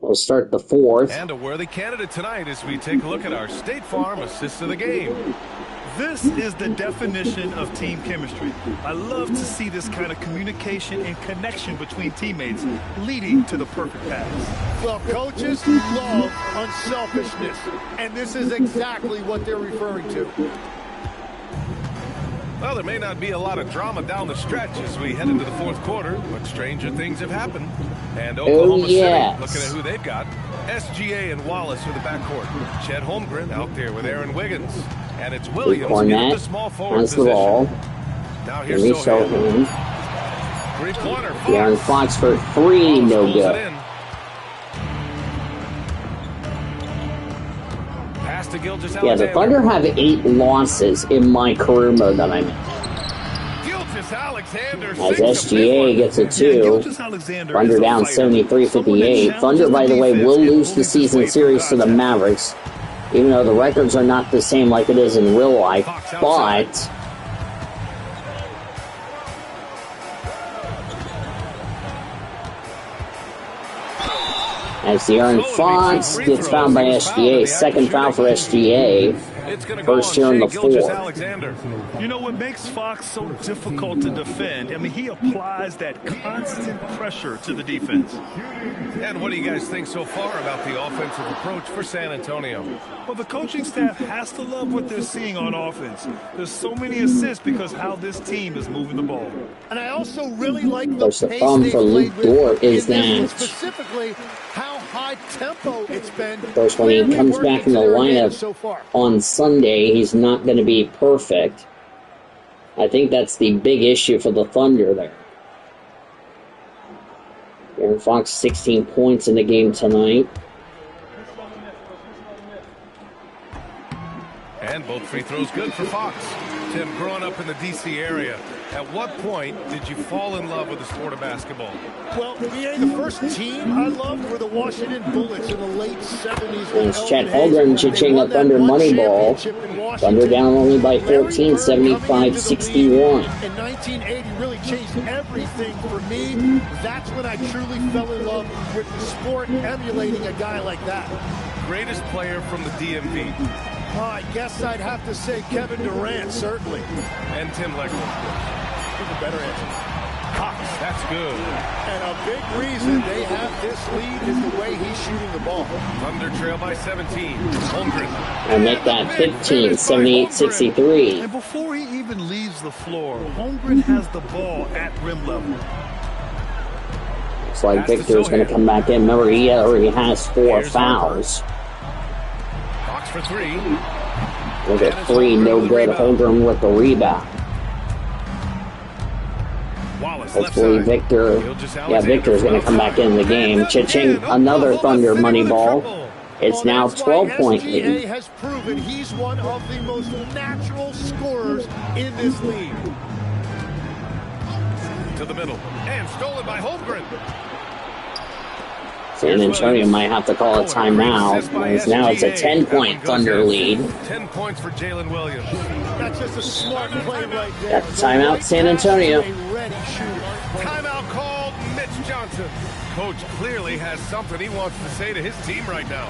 We'll start the fourth. And a worthy candidate tonight as we take a look at our State Farm assist of the game. This is the definition of team chemistry. I love to see this kind of communication and connection between teammates leading to the perfect pass. Well, coaches love unselfishness, and this is exactly what they're referring to. Well, there may not be a lot of drama down the stretch as we head into the fourth quarter, but stranger things have happened. And Oklahoma City, looking at who they've got, SGA and Wallace are the backcourt. Chet Holmgren out there with Aaron Wiggins. And it's Williams in the small forward position. Now here's Sohan. Three-pointer. De'Aaron Fox for three, no good. Yeah, the Thunder have 8 losses in my career mode that I'm in. Gilgeous-Alexander As SGA gets a 2. Thunder down 73-58. Thunder, by the way, will lose the season series to the Mavericks, even though the records are not the same like it is in real life. But as De'Aaron Fox gets fouled by SGA, second foul for SGA. First here in the 4th. You know what makes Fox so difficult to defend? I mean, he applies that constant pressure to the defense. And what do you guys think so far about the offensive approach for San Antonio? Well, the coaching staff has to love what they're seeing on offense. There's so many assists because how this team is moving the ball. And I also really like the problem for Luke Dort is that specifically how high tempo it's been. Of course, when he comes back in the lineup on Sunday, he's not going to be perfect. I think that's the big issue for the Thunder there. De'Aaron Fox, 16 points in the game tonight. And both free throws good for Fox. Tim, growing up in the D.C. area, at what point did you fall in love with the sport of basketball? Well, the first team I loved were the Washington Bullets in the late 70s. There's Chet Holmgren ching a Thunder money ball. Thunder down only by 14, 75-61. In 1980 really changed everything for me. That's when I truly fell in love with the sport, emulating a guy like that. Greatest player from the DMV? I guess I'd have to say Kevin Durant, certainly. And Tim Legler. Who's a better answer? Fox, that's good. And a big reason they have this lead is the way he's shooting the ball. Thunder trail by 17. Holmgren. And make that 15, 78-63. And before he even leaves the floor, Holmgren has the ball at rim level. Looks like Victor's going to come back in. Remember, he already has 4 fouls. Fox for 3. Look at 3, no good. Holmgren with the rebound. Hopefully Victor's going to come back in the game. Cha-ching, another Thunder money ball. It's now 12-point lead. SGA has proven he's one of the most natural scorers in this league. To the middle. And stolen by Holmgren. San Antonio might have to call a timeout, because now it's a 10-point Thunder lead. 10 points for Jalen Williams. That's just a smart play right there. Got the timeout, San Antonio. Timeout called, Mitch Johnson. Coach clearly has something he wants to say to his team right now.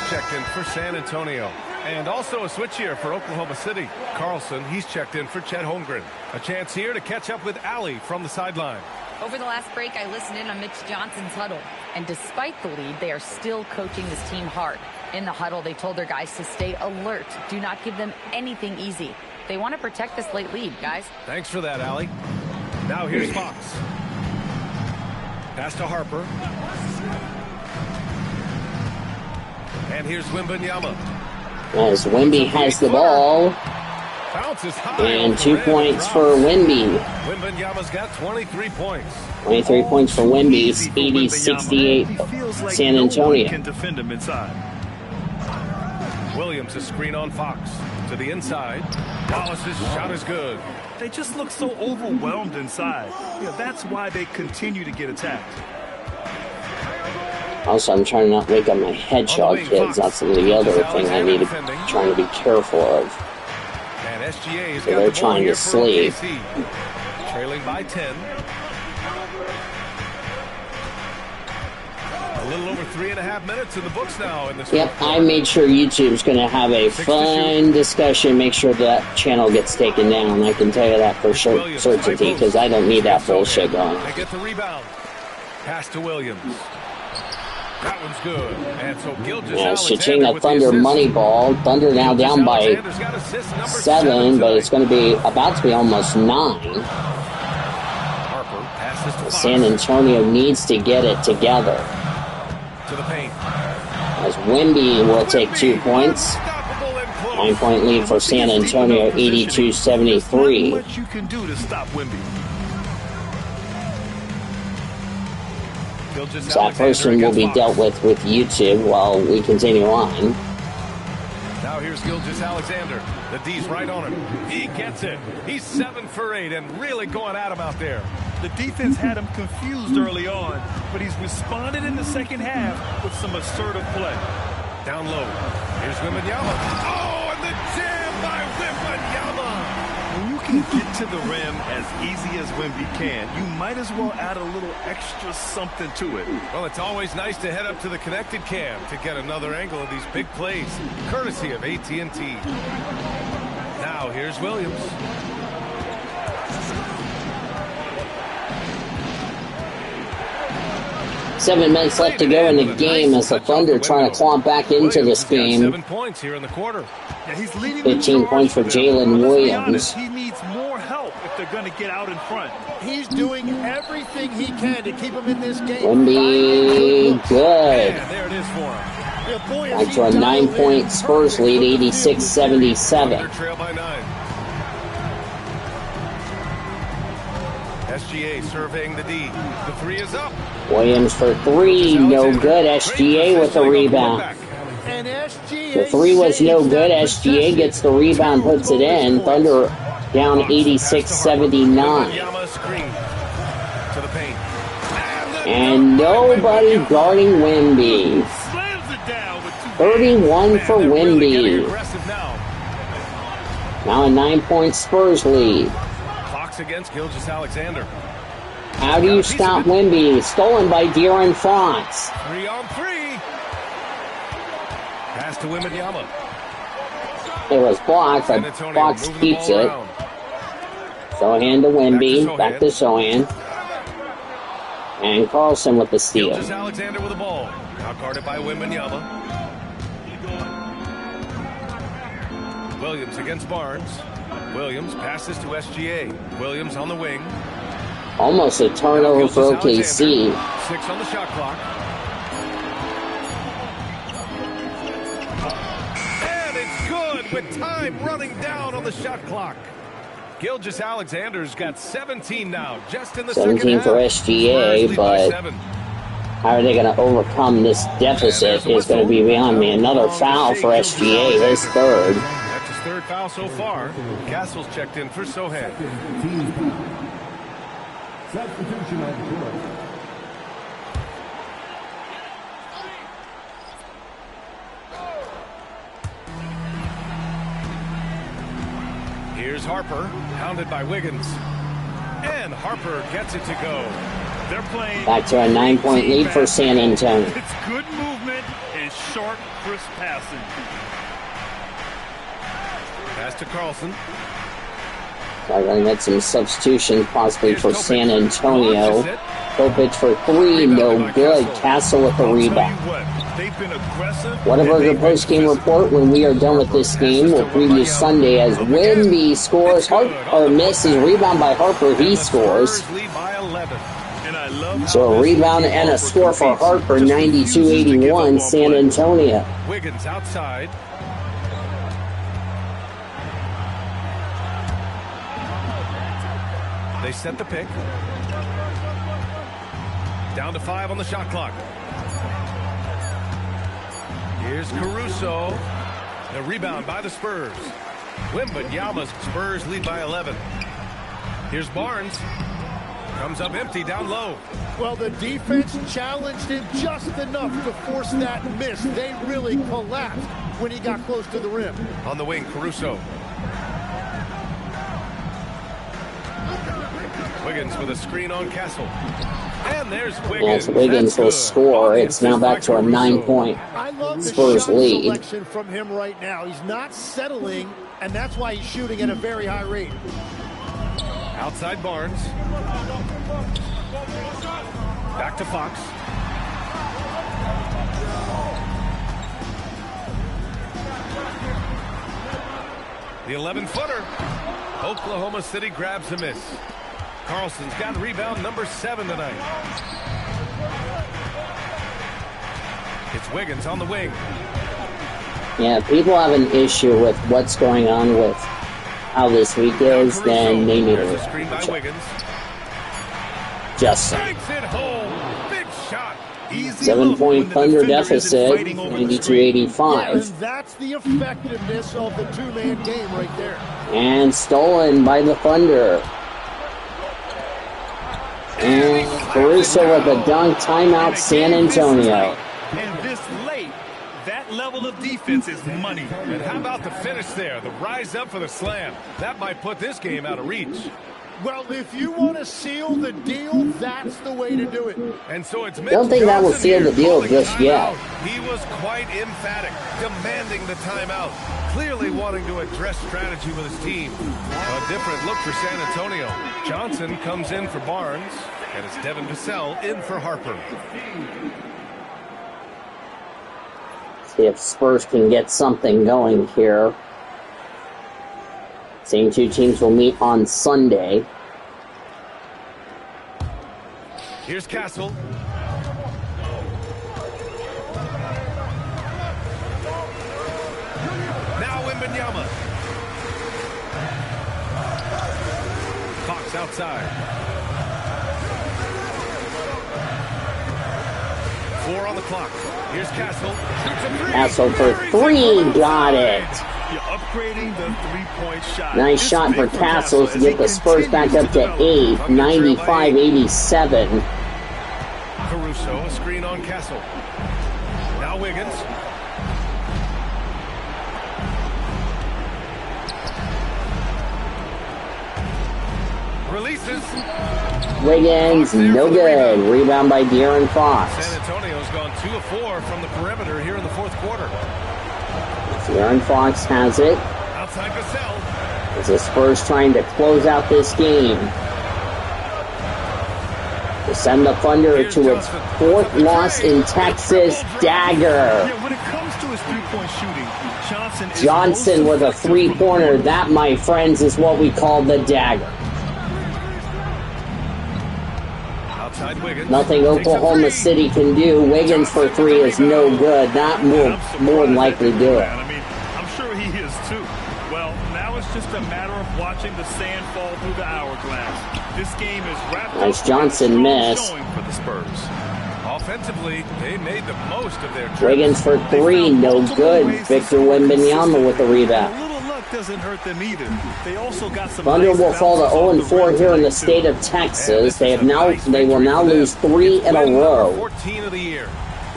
Checked in for San Antonio. And also a switch here for Oklahoma City. Carlson, he's checked in for Chet Holmgren. A chance here to catch up with Allie from the sideline. Over the last break, I listened in on Mitch Johnson's huddle. And despite the lead, they are still coaching this team hard. In the huddle, they told their guys to stay alert. Do not give them anything easy. They want to protect this late lead, guys. Thanks for that, Allie. Now here's Fox. Pass to Harper. And here's Wembanyama. As Wemby has the ball. And 2 points for Wemby. Wembanyama's got 23 points. 23 points for Wemby. 80-68 San Antonio. Can defend him inside. Williams, a screen on Fox. To the inside. Wallace's shot is good. They just look so overwhelmed inside. Yeah, that's why they continue to get attacked. Also, I'm trying to not wake up my headshot kids. That's the other thing I need to trying to be careful of. And SGA is They're trying to sleep. Trailing by 10. A little over 3.5 minutes in the books now in this. Yep, I made sure YouTube's going to have a fun discussion. Make sure that channel gets taken down. I can tell you that for certainty because I don't need that bullshit going. They get the rebound. Pass to Williams. That one's good. And so Chichinga Thunder money ball. Thunder now down by 7, but it's going to be about to be almost 9. San Antonio needs to get it together. To the paint. As Wemby will take 2 points. 9-point lead for San Antonio, 82-73. What you can do to stop Wemby. So that person will be dealt with YouTube while we continue on. Now here's Gilgeous-Alexander. The D's right on him. He gets it. He's 7 for 8 and really going at him out there. The defense had him confused early on, but he's responded in the second half with some assertive play. Down low. Here's Wembanyama. Oh, and the jam by Wembanyama. When you can get to the rim as easy as Wemby can, you might as well add a little extra something to it. Well, it's always nice to head up to the connected cam to get another angle of these big plays, courtesy of AT&T. Now here's Williams. Seven minutes left to go in the game as the Thunder trying to claw back into this game. 7 points here in the quarter. Yeah, he's leading 15 points for Jalen Williams. He needs more help if they're going to get out in front. He's doing everything he can to keep him in this game. Wemby, good. Yeah, there it is for him. Back to a 9-point Spurs lead, 86-77. Trail by 9. SGA surveying the D. The 3 is up. Williams for 3, no good. SGA with the rebound. The 3 was no good. SGA gets the rebound, puts it in. Thunder down 86-79. And nobody guarding Wemby. 31 for Wemby. Now a 9-point Spurs lead. Clock's against Gilgeous-Alexander. How do you stop Wemby? Stolen by De'Aaron Fox. 3 on 3. Pass to Wembanyama. It was blocked, but Fox keeps it. Sohan to Wemby. Back to Sohan. And Carlson with the steal. Gilgeous-Alexander with the ball. Now guarded by Wembanyama. Williams against Barnes. Williams passes to SGA. Williams on the wing. Almost a turnover for OKC. 6 on the shot clock. And it's good with time running down on the shot clock. Gilgeous-Alexander's got 17 now, just in the 17 for SGA, but how are they going to overcome this deficit is going to be beyond me. Another foul for SGA, his third. That's his third foul so far. Castle's checked in for Sohan. Substitution on the court. Here's Harper, hounded by Wiggins. And Harper gets it to go. They're playing back to a 9-point lead for San Antonio. It's good movement and sharp, crisp passing. Pass to Carlson. They're going to get some substitutions possibly for San Antonio. Kopic for 3, no good. Castle with the rebound. Whatever the post-game report when we are done with this game, we'll preview Sunday as Wemby scores, or misses, rebound by Harper, he scores. So a rebound and a score for Harper, 92-81, San Antonio. Wiggins outside. They set the pick. Down to 5 on the shot clock. Here's Caruso. The rebound by the Spurs. Wembanyama's Spurs lead by 11. Here's Barnes. Comes up empty down low. Well, the defense challenged him just enough to force that miss. They really collapsed when he got close to the rim. On the wing, Caruso. Wiggins with a screen on Castle. And there's Wiggins. As Wiggins will score, it's now back to a 9-point Spurs lead. Selection from him right now. He's not settling, and that's why he's shooting at a very high rate. Outside Barnes. Back to Fox. The 11-footer. Oklahoma City grabs a miss. Carlson's got rebound number 7 tonight. It's Wiggins on the wing. Yeah, if people have an issue with what's going on with how this week is, then they need to screen by Wiggins. Just Takes it home. Big shot. 7-point Thunder deficit, 92-85. And that's the effectiveness of the two-man game right there. And stolen by the Thunder. And Caruso with a dunk, timeout, San Antonio. And this late, that level of defense is money. And how about the finish there? The rise up for the slam. That might put this game out of reach. Well, if you want to seal the deal, that's the way to do it. And so it's Don't think that will seal the deal just yet. He was quite emphatic, demanding the timeout, clearly wanting to address strategy with his team. A different look for San Antonio. Johnson comes in for Barnes, and it's Devin Vassell in for Harper. See if Spurs can get something going here. Same two teams will meet on Sunday. Here's Castle. Now Wembanyama. Fox outside. 4 on the clock. Here's Castle. Castle for 3. Got it. You're upgrading the three-point shot. Nice shot for Castle to get the Spurs back up to 8, 95-87. Caruso, a screen on Castle. Now Wiggins. Releases. Wiggins, no good. Rebound by De'Aaron Fox. San Antonio's gone 2 of 4 from the perimeter here in the fourth quarter. De'Aaron Fox has it. Outside Vassell. As the Spurs trying to close out this game. To send the Thunder to its 4th loss in Texas. Dagger. Yeah, when it comes to his three-point shooting, Johnson with a 3-pointer. That, my friends, is what we call the dagger. Outside Wiggins. Nothing Oklahoma City can do. Wiggins for 3 is no good. That will more than likely do it. I mean, I'm sure he is too. Well, now it's just a matter of watching the sand fall through the hourglass. This game is wrapped Nice up. Johnson miss. Showing for the Spurs. Offensively, they made the most of their trips. Wiggins for 3, no good. Victor Wembanyama with the rebound. A little luck doesn't hurt them either. They also got some Thunder nice will fall to bounces 0-4 here in the state of Texas. They will now lose 3 in a row. 14 of the year.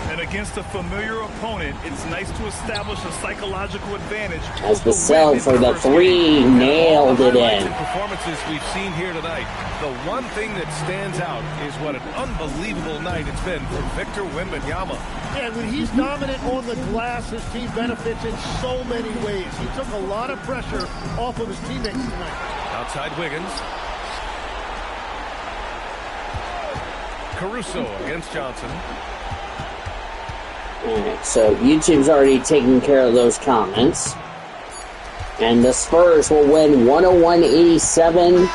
And against a familiar opponent, it's nice to establish a psychological advantage. As Vassell for the 3, nailed it in. Performances we've seen here tonight. The one thing that stands out is what an unbelievable night it's been for Victor Wembanyama. Yeah, when he's dominant on the glass, his team benefits in so many ways. He took a lot of pressure off of his teammates tonight. Outside Wiggins. Caruso against Johnson. Alright, so YouTube's already taken care of those comments. And the Spurs will win 101-87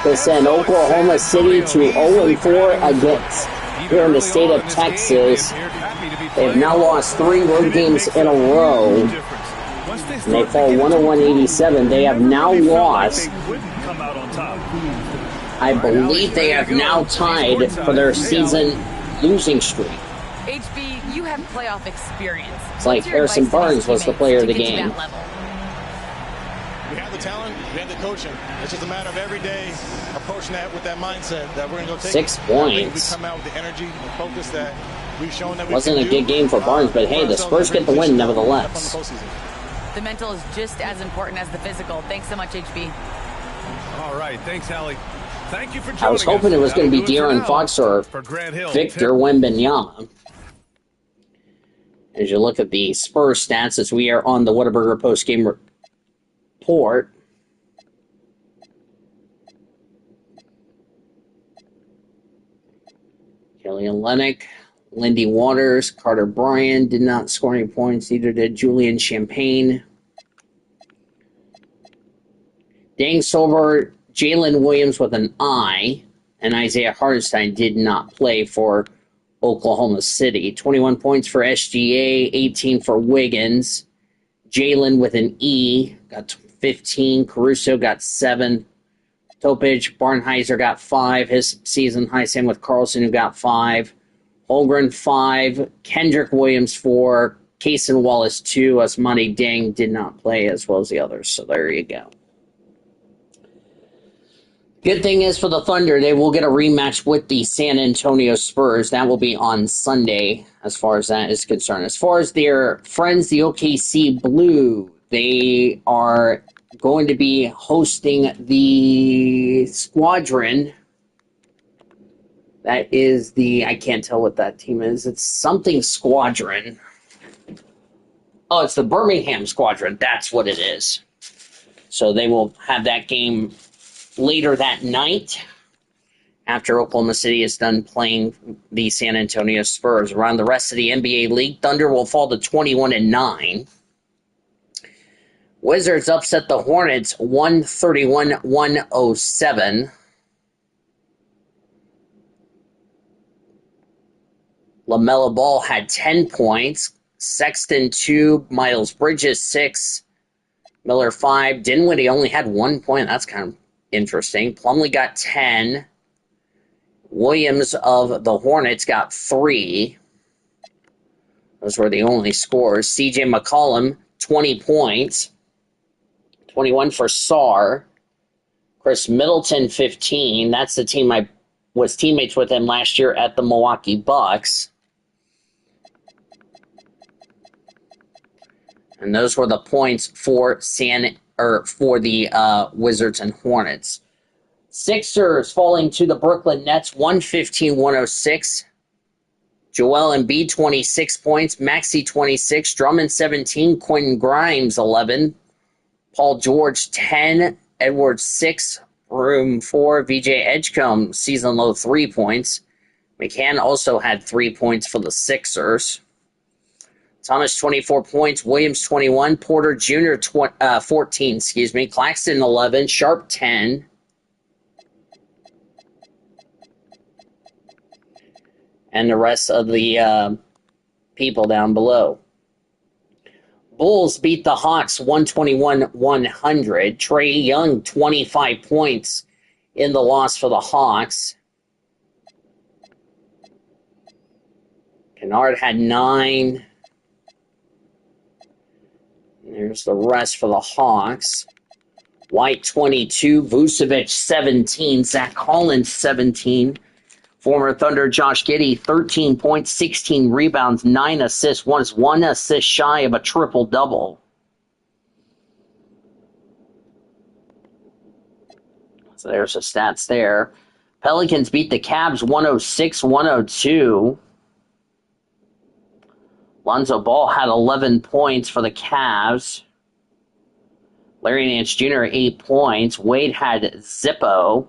to send Oklahoma City to 0-4 against here in the state of Texas. They've now lost 3 road games in a row. And they fall 101-87. They have now lost. I believe they have now tied for their season losing streak. HB, you have playoff experience. It's like Harrison Barnes was the player of the game. We have the the talent, we have the coaching. It's just a matter of every day approaching that with that mindset that we're going to go take 6 points. We come out with the energy and focus that we've shown that we Wasn't can a good game for Barnes, but hey, the Spurs get the win nevertheless. The mental is just as important as the physical. Thanks so much, HB. All right, thanks, Hallie. Thank you for joining us. I was hoping it was going to be De'Aaron Fox or Victor Wembanyama. As you look at the Spurs stats, as we are on the Whataburger post-game report, Kelly Olynyk, Lindy Waters, Carter Bryant did not score any points. Neither did Julian Champagne. Dang Silver, Jalen Williams with an I, and Isaiah Hartenstein did not play for Oklahoma City. 21 points for SGA, 18 for Wiggins. Jalen with an E got 15. Caruso got 7. Topic, Barnheiser got 5. His season high, same with Carlson, who got 5. Holmgren 5. Kendrick Williams 4. Kaysen Wallace 2. Asmani Deng did not play as well as the others. So there you go. Good thing is for the Thunder, they will get a rematch with the San Antonio Spurs. That will be on Sunday, as far as that is concerned. As far as their friends, the OKC Blue, they are going to be hosting the Squadron. That is I can't tell what that team is. It's something Squadron. Oh, it's the Birmingham Squadron. That's what it is. So they will have that game later that night, after Oklahoma City is done playing the San Antonio Spurs. Around the rest of the NBA league, Thunder will fall to 21-9. Wizards upset the Hornets 131-107. LaMelo Ball had 10 points. Sexton 2, Miles Bridges 6, Miller 5. Dinwiddie only had 1 point. That's kind of interesting. Plumlee got 10. Williams of the Hornets got 3. Those were the only scores. CJ McCollum, 20 points. 21 for Sarr. Chris Middleton, 15. That's the team I was teammates with him last year at the Milwaukee Bucks. And those were the points for the Wizards and Hornets. Sixers falling to the Brooklyn Nets 115-106. Joel Embiid 26 points, Maxey 26, Drummond 17, Quentin Grimes 11, Paul George 10, Edwards 6, room 4, VJ Edgecombe season low 3 points. McCann also had 3 points for the Sixers. Thomas 24 points, Williams 21, Porter Jr. 14, Claxton 11, Sharp 10. And the rest of the people down below. Bulls beat the Hawks 121-100. Trae Young 25 points in the loss for the Hawks. Kennard had 9. There's the rest for the Hawks. White 22, Vucevic 17, Zach Collins 17. Former Thunder Josh Giddey 13 points, 16 rebounds, 9 assists. One assist shy of a triple-double. So there's the stats there. Pelicans beat the Cavs 106-102. Lonzo Ball had 11 points for the Cavs. Larry Nance Jr. 8 points. Wade had Zippo.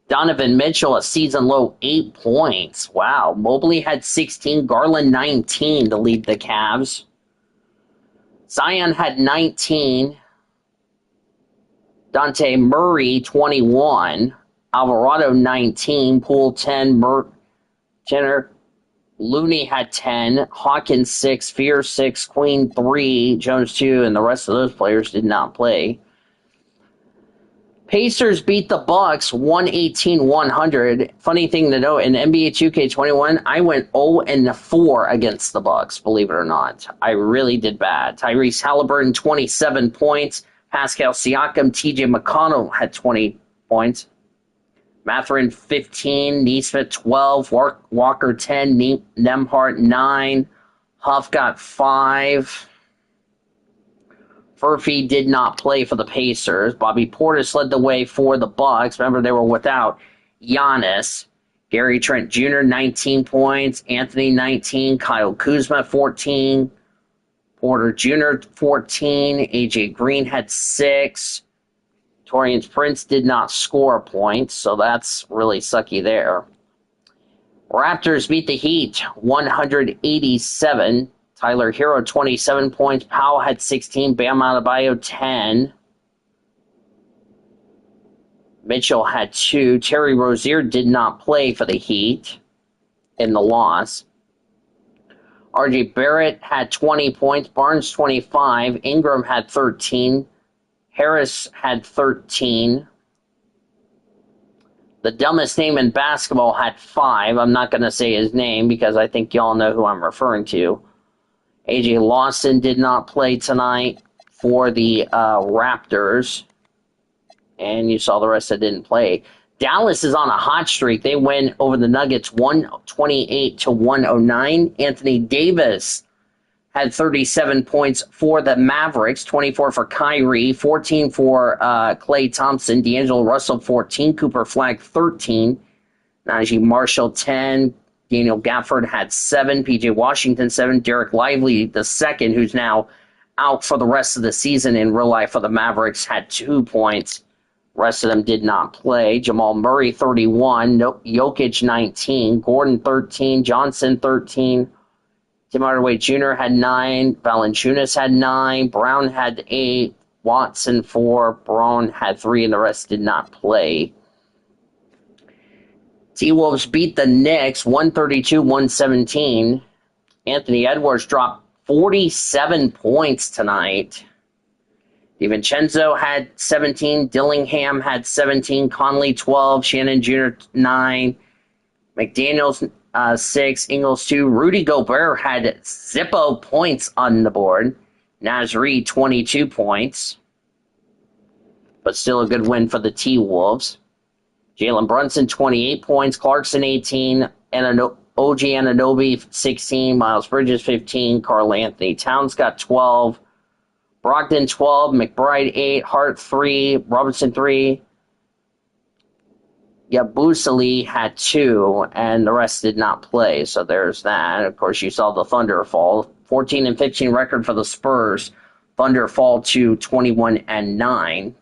Donovan Mitchell, a season-low 8 points. Wow. Mobley had 16. Garland 19 to lead the Cavs. Zion had 19. Dante Murray 21. Alvarado 19. Poole 10. Jenner Looney had 10, Hawkins 6, Fear 6, Queen 3, Jones 2, and the rest of those players did not play. Pacers beat the Bucks 118-100. Funny thing to note, in NBA 2K21, I went 0-4 against the Bucks, believe it or not. I really did bad. Tyrese Halliburton, 27 points. Pascal Siakam, TJ McConnell had 20 points. Mathurin 15, Neesmith 12, Walker 10, Nembhard 9, Huff got 5. Furphy did not play for the Pacers. Bobby Portis led the way for the Bucks. Remember, they were without Giannis. Gary Trent Jr., 19 points. Anthony, 19. Kyle Kuzma, 14. Porter Jr., 14. A.J. Green had 6. Taurean Prince did not score a point, so that's really sucky there. Raptors beat the Heat, 187. Tyler Hero, 27 points. Powell had 16. Bam Adebayo, 10. Mitchell had 2. Terry Rozier did not play for the Heat in the loss. R.J. Barrett had 20 points. Barnes, 25. Ingram had 13. Harris had 13. The dumbest name in basketball had 5. I'm not going to say his name because I think y'all know who I'm referring to. A.J. Lawson did not play tonight for the Raptors. And you saw the rest that didn't play. Dallas is on a hot streak. They win over the Nuggets 128-109. Anthony Davis had 37 points for the Mavericks, 24 for Kyrie, 14 for Klay Thompson, D'Angelo Russell 14, Cooper Flagg 13, Najee Marshall 10, Daniel Gafford had 7, P.J. Washington 7, Derek Lively the second, who's now out for the rest of the season in real life for the Mavericks, had 2 points. Rest of them did not play. Jamal Murray 31, Jokic 19, Gordon 13, Johnson 13, Tim Hardaway Jr. had 9, Valanciunas had 9, Brown had 8, Watson 4, Braun had 3, and the rest did not play. T-Wolves beat the Knicks 132-117. Anthony Edwards dropped 47 points tonight. DiVincenzo had 17, Dillingham had 17, Conley 12, Shannon Jr. 9, McDaniels 6, Ingles 2, Rudy Gobert had zippo points on the board. Nasri 22 points. But still a good win for the T-Wolves. Jalen Brunson 28 points, Clarkson 18, and OG Anunoby 16, Miles Bridges 15, Karl Anthony Towns got 12, Brogdon 12, McBride 8, Hart 3, Robinson 3. Yabusele had 2, and the rest did not play, so there's that. Of course, you saw the Thunder fall. 14-15 record for the Spurs. Thunder fall to 21-9.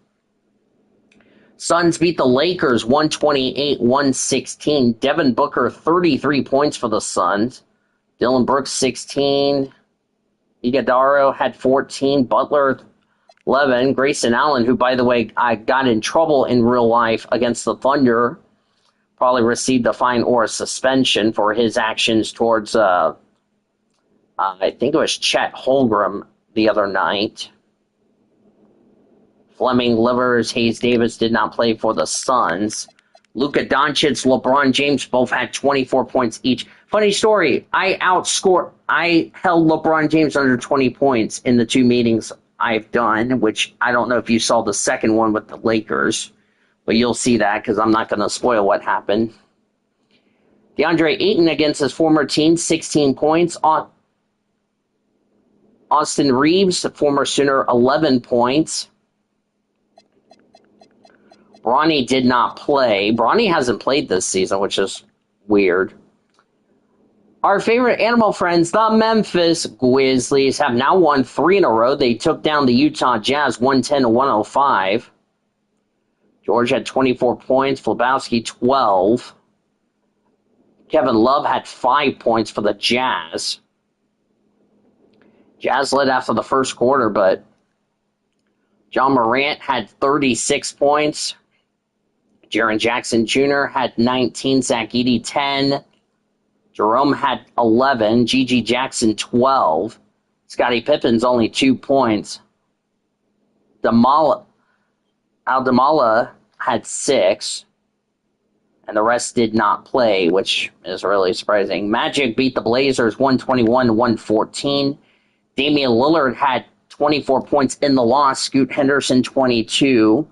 Suns beat the Lakers 128-116. Devin Booker 33 points for the Suns. Dylan Brooks 16. Iguodala had 14. Butler 11. Grayson Allen, who, by the way, I got in trouble in real life against the Thunder, probably received a fine or a suspension for his actions towards, I think it was Chet Holmgren the other night. Fleming, Livers, Hayes Davis did not play for the Suns. Luka Doncic, LeBron James both had 24 points each. Funny story, I held LeBron James under 20 points in the 2 meetings I've done, which I don't know if you saw the second one with the Lakers, but you'll see that because I'm not going to spoil what happened. DeAndre Ayton against his former team, 16 points. Austin Reeves, the former Sooner, 11 points. Bronny did not play. Bronny hasn't played this season, which is weird. Our favorite animal friends, the Memphis Grizzlies, have now won 3 in a row. They took down the Utah Jazz 110-105. George had 24 points. Flabowski 12. Kevin Love had 5 points for the Jazz. Jazz led after the first quarter, but John Morant had 36 points. Jaren Jackson Jr. had 19. Zach Edey 10. Jerome had 11. Gigi Jackson 12. Scottie Pippen's only 2 points. Aldamala had 6. And the rest did not play, which is really surprising. Magic beat the Blazers 121-114. Damian Lillard had 24 points in the loss. Scoot Henderson, 22.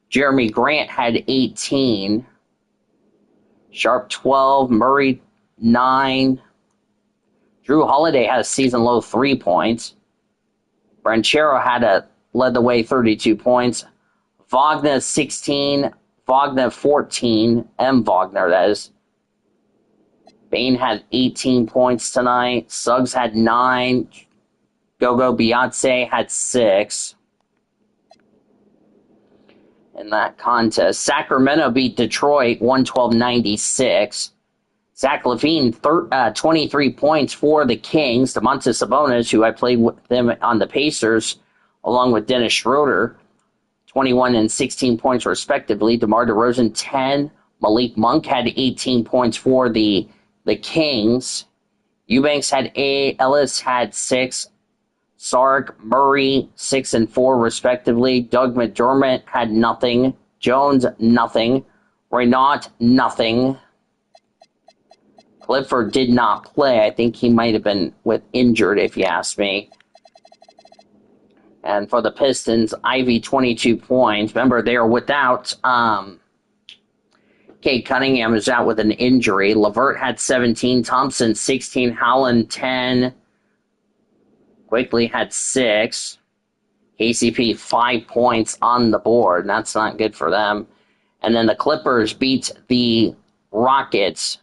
Jeremy Grant had 18. Sharp, 12. Murray, 9. Drew Holiday had a season-low 3 points. Branchero led the way, 32 points. Wagner, 16. Wagner, 14. M. Wagner, that is. Bain had 18 points tonight. Suggs had 9. Gogo Beyonce had 6. In that contest. Sacramento beat Detroit 112-96. Zach LaVine, 23 points for the Kings. Domantas Sabonis, who I played with them on the Pacers, along with Dennis Schroeder, 21 and 16 points respectively. DeMar DeRozan, 10. Malik Monk had 18 points for the Kings. Eubanks had 8. Ellis had 6. Sark, Murray, 6 and 4 respectively. Doug McDermott had nothing. Jones, nothing. Renaud, nothing. Clifford did not play. I think he might have been injured, if you ask me. And for the Pistons, Ivy, 22 points. Remember, they are without Kate Cunningham is out with an injury. LeVert had 17. Thompson, 16. Howland, 10. Quickly had 6. KCP, 5 points on the board. That's not good for them. And then the Clippers beat the Rockets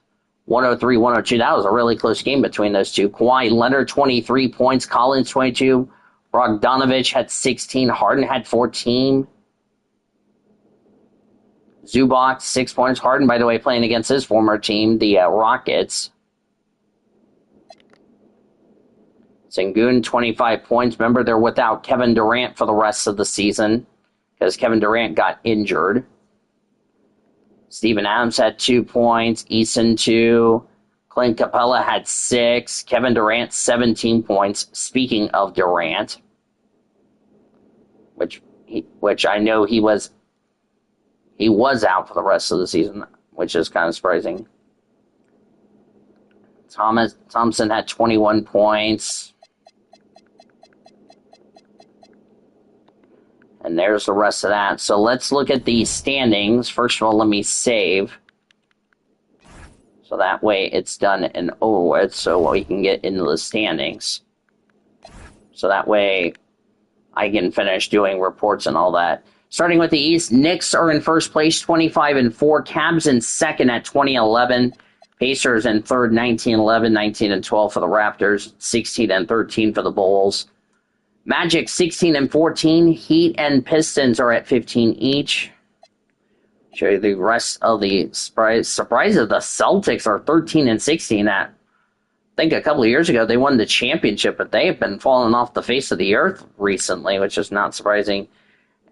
103-102. That was a really close game between those two. Kawhi Leonard, 23 points. Collins, 22. Bogdanovich had 16. Harden had 14. Zubac, 6 points. Harden, by the way, playing against his former team, the Rockets. Sengun, 25 points. Remember, they're without Kevin Durant for the rest of the season because Kevin Durant got injured. Steven Adams had 2 points. Eason, 2. Clint Capella had 6. Kevin Durant, 17 points. Speaking of Durant, which I know he was out for the rest of the season, which is kind of surprising. Thompson had 21 points. And there's the rest of that. So let's look at the standings. First of all, let me save. So that way it's done and over with, so we can get into the standings. So that way I can finish doing reports and all that. Starting with the East, Knicks are in first place, 25 and 4. Cavs in second at 20-11. Pacers in third, 19-11, 19 and 12 for the Raptors, 16 and 13 for the Bulls. Magic 16 and 14. Heat and Pistons are at 15 each. Show you the rest of the surprise of the Celtics are 13 and 16. I think a couple of years ago they won the championship, but they have been falling off the face of the earth recently, which is not surprising.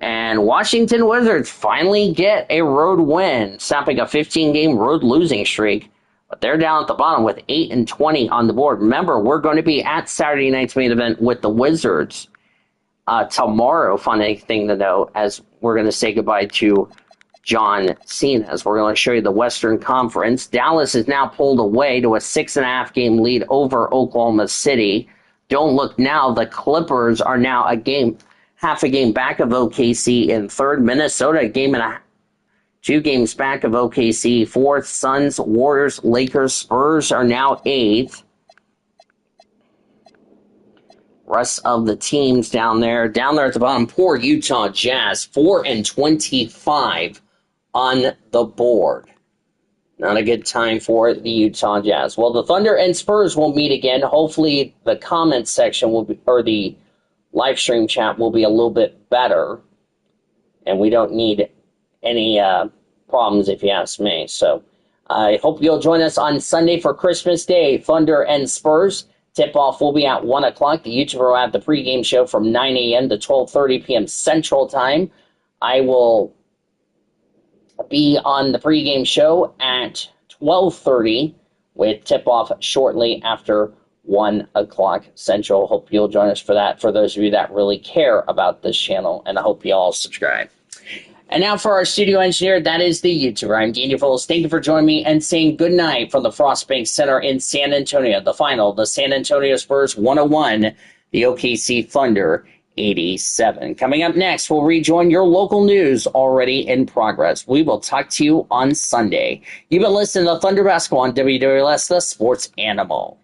And Washington Wizards finally get a road win, snapping a 15-game road losing streak. But they're down at the bottom with 8 and 20 on the board. Remember, we're going to be at Saturday night's main event with the Wizards tomorrow. Funny thing to know, as we're going to say goodbye to John Cena, as we're going to show you the Western Conference. Dallas is now pulled away to a 6.5 game lead over Oklahoma City. Don't look now. The Clippers are now half a game back of OKC in third. Minnesota, 2 games back of OKC, fourth. Suns, Warriors, Lakers, Spurs are now 8th. Rest of the teams down there at the bottom. Poor Utah Jazz, 4 and 25 on the board. Not a good time for the Utah Jazz. Well, the Thunder and Spurs will meet again. Hopefully, the comments section or the live stream chat will be a little bit better, and we don't need any problems, if you ask me. So I hope you'll join us on Sunday for Christmas Day, Thunder and Spurs. Tip-off will be at 1 o'clock. The YouTuber will have the pregame show from 9 a.m. to 12:30 p.m. Central Time. I will be on the pregame show at 12:30 with tip-off shortly after 1 o'clock Central. Hope you'll join us for that, for those of you that really care about this channel, and I hope you all subscribe. And now for our studio engineer, that is the YouTuber. I'm Daniel Foles. Thank you for joining me and saying good night from the Frostbank Center in San Antonio. The final, the San Antonio Spurs 101, the OKC Thunder 87. Coming up next, we'll rejoin your local news already in progress. We will talk to you on Sunday. You've been listening to Thunder Basketball on WWLS, the Sports Animal.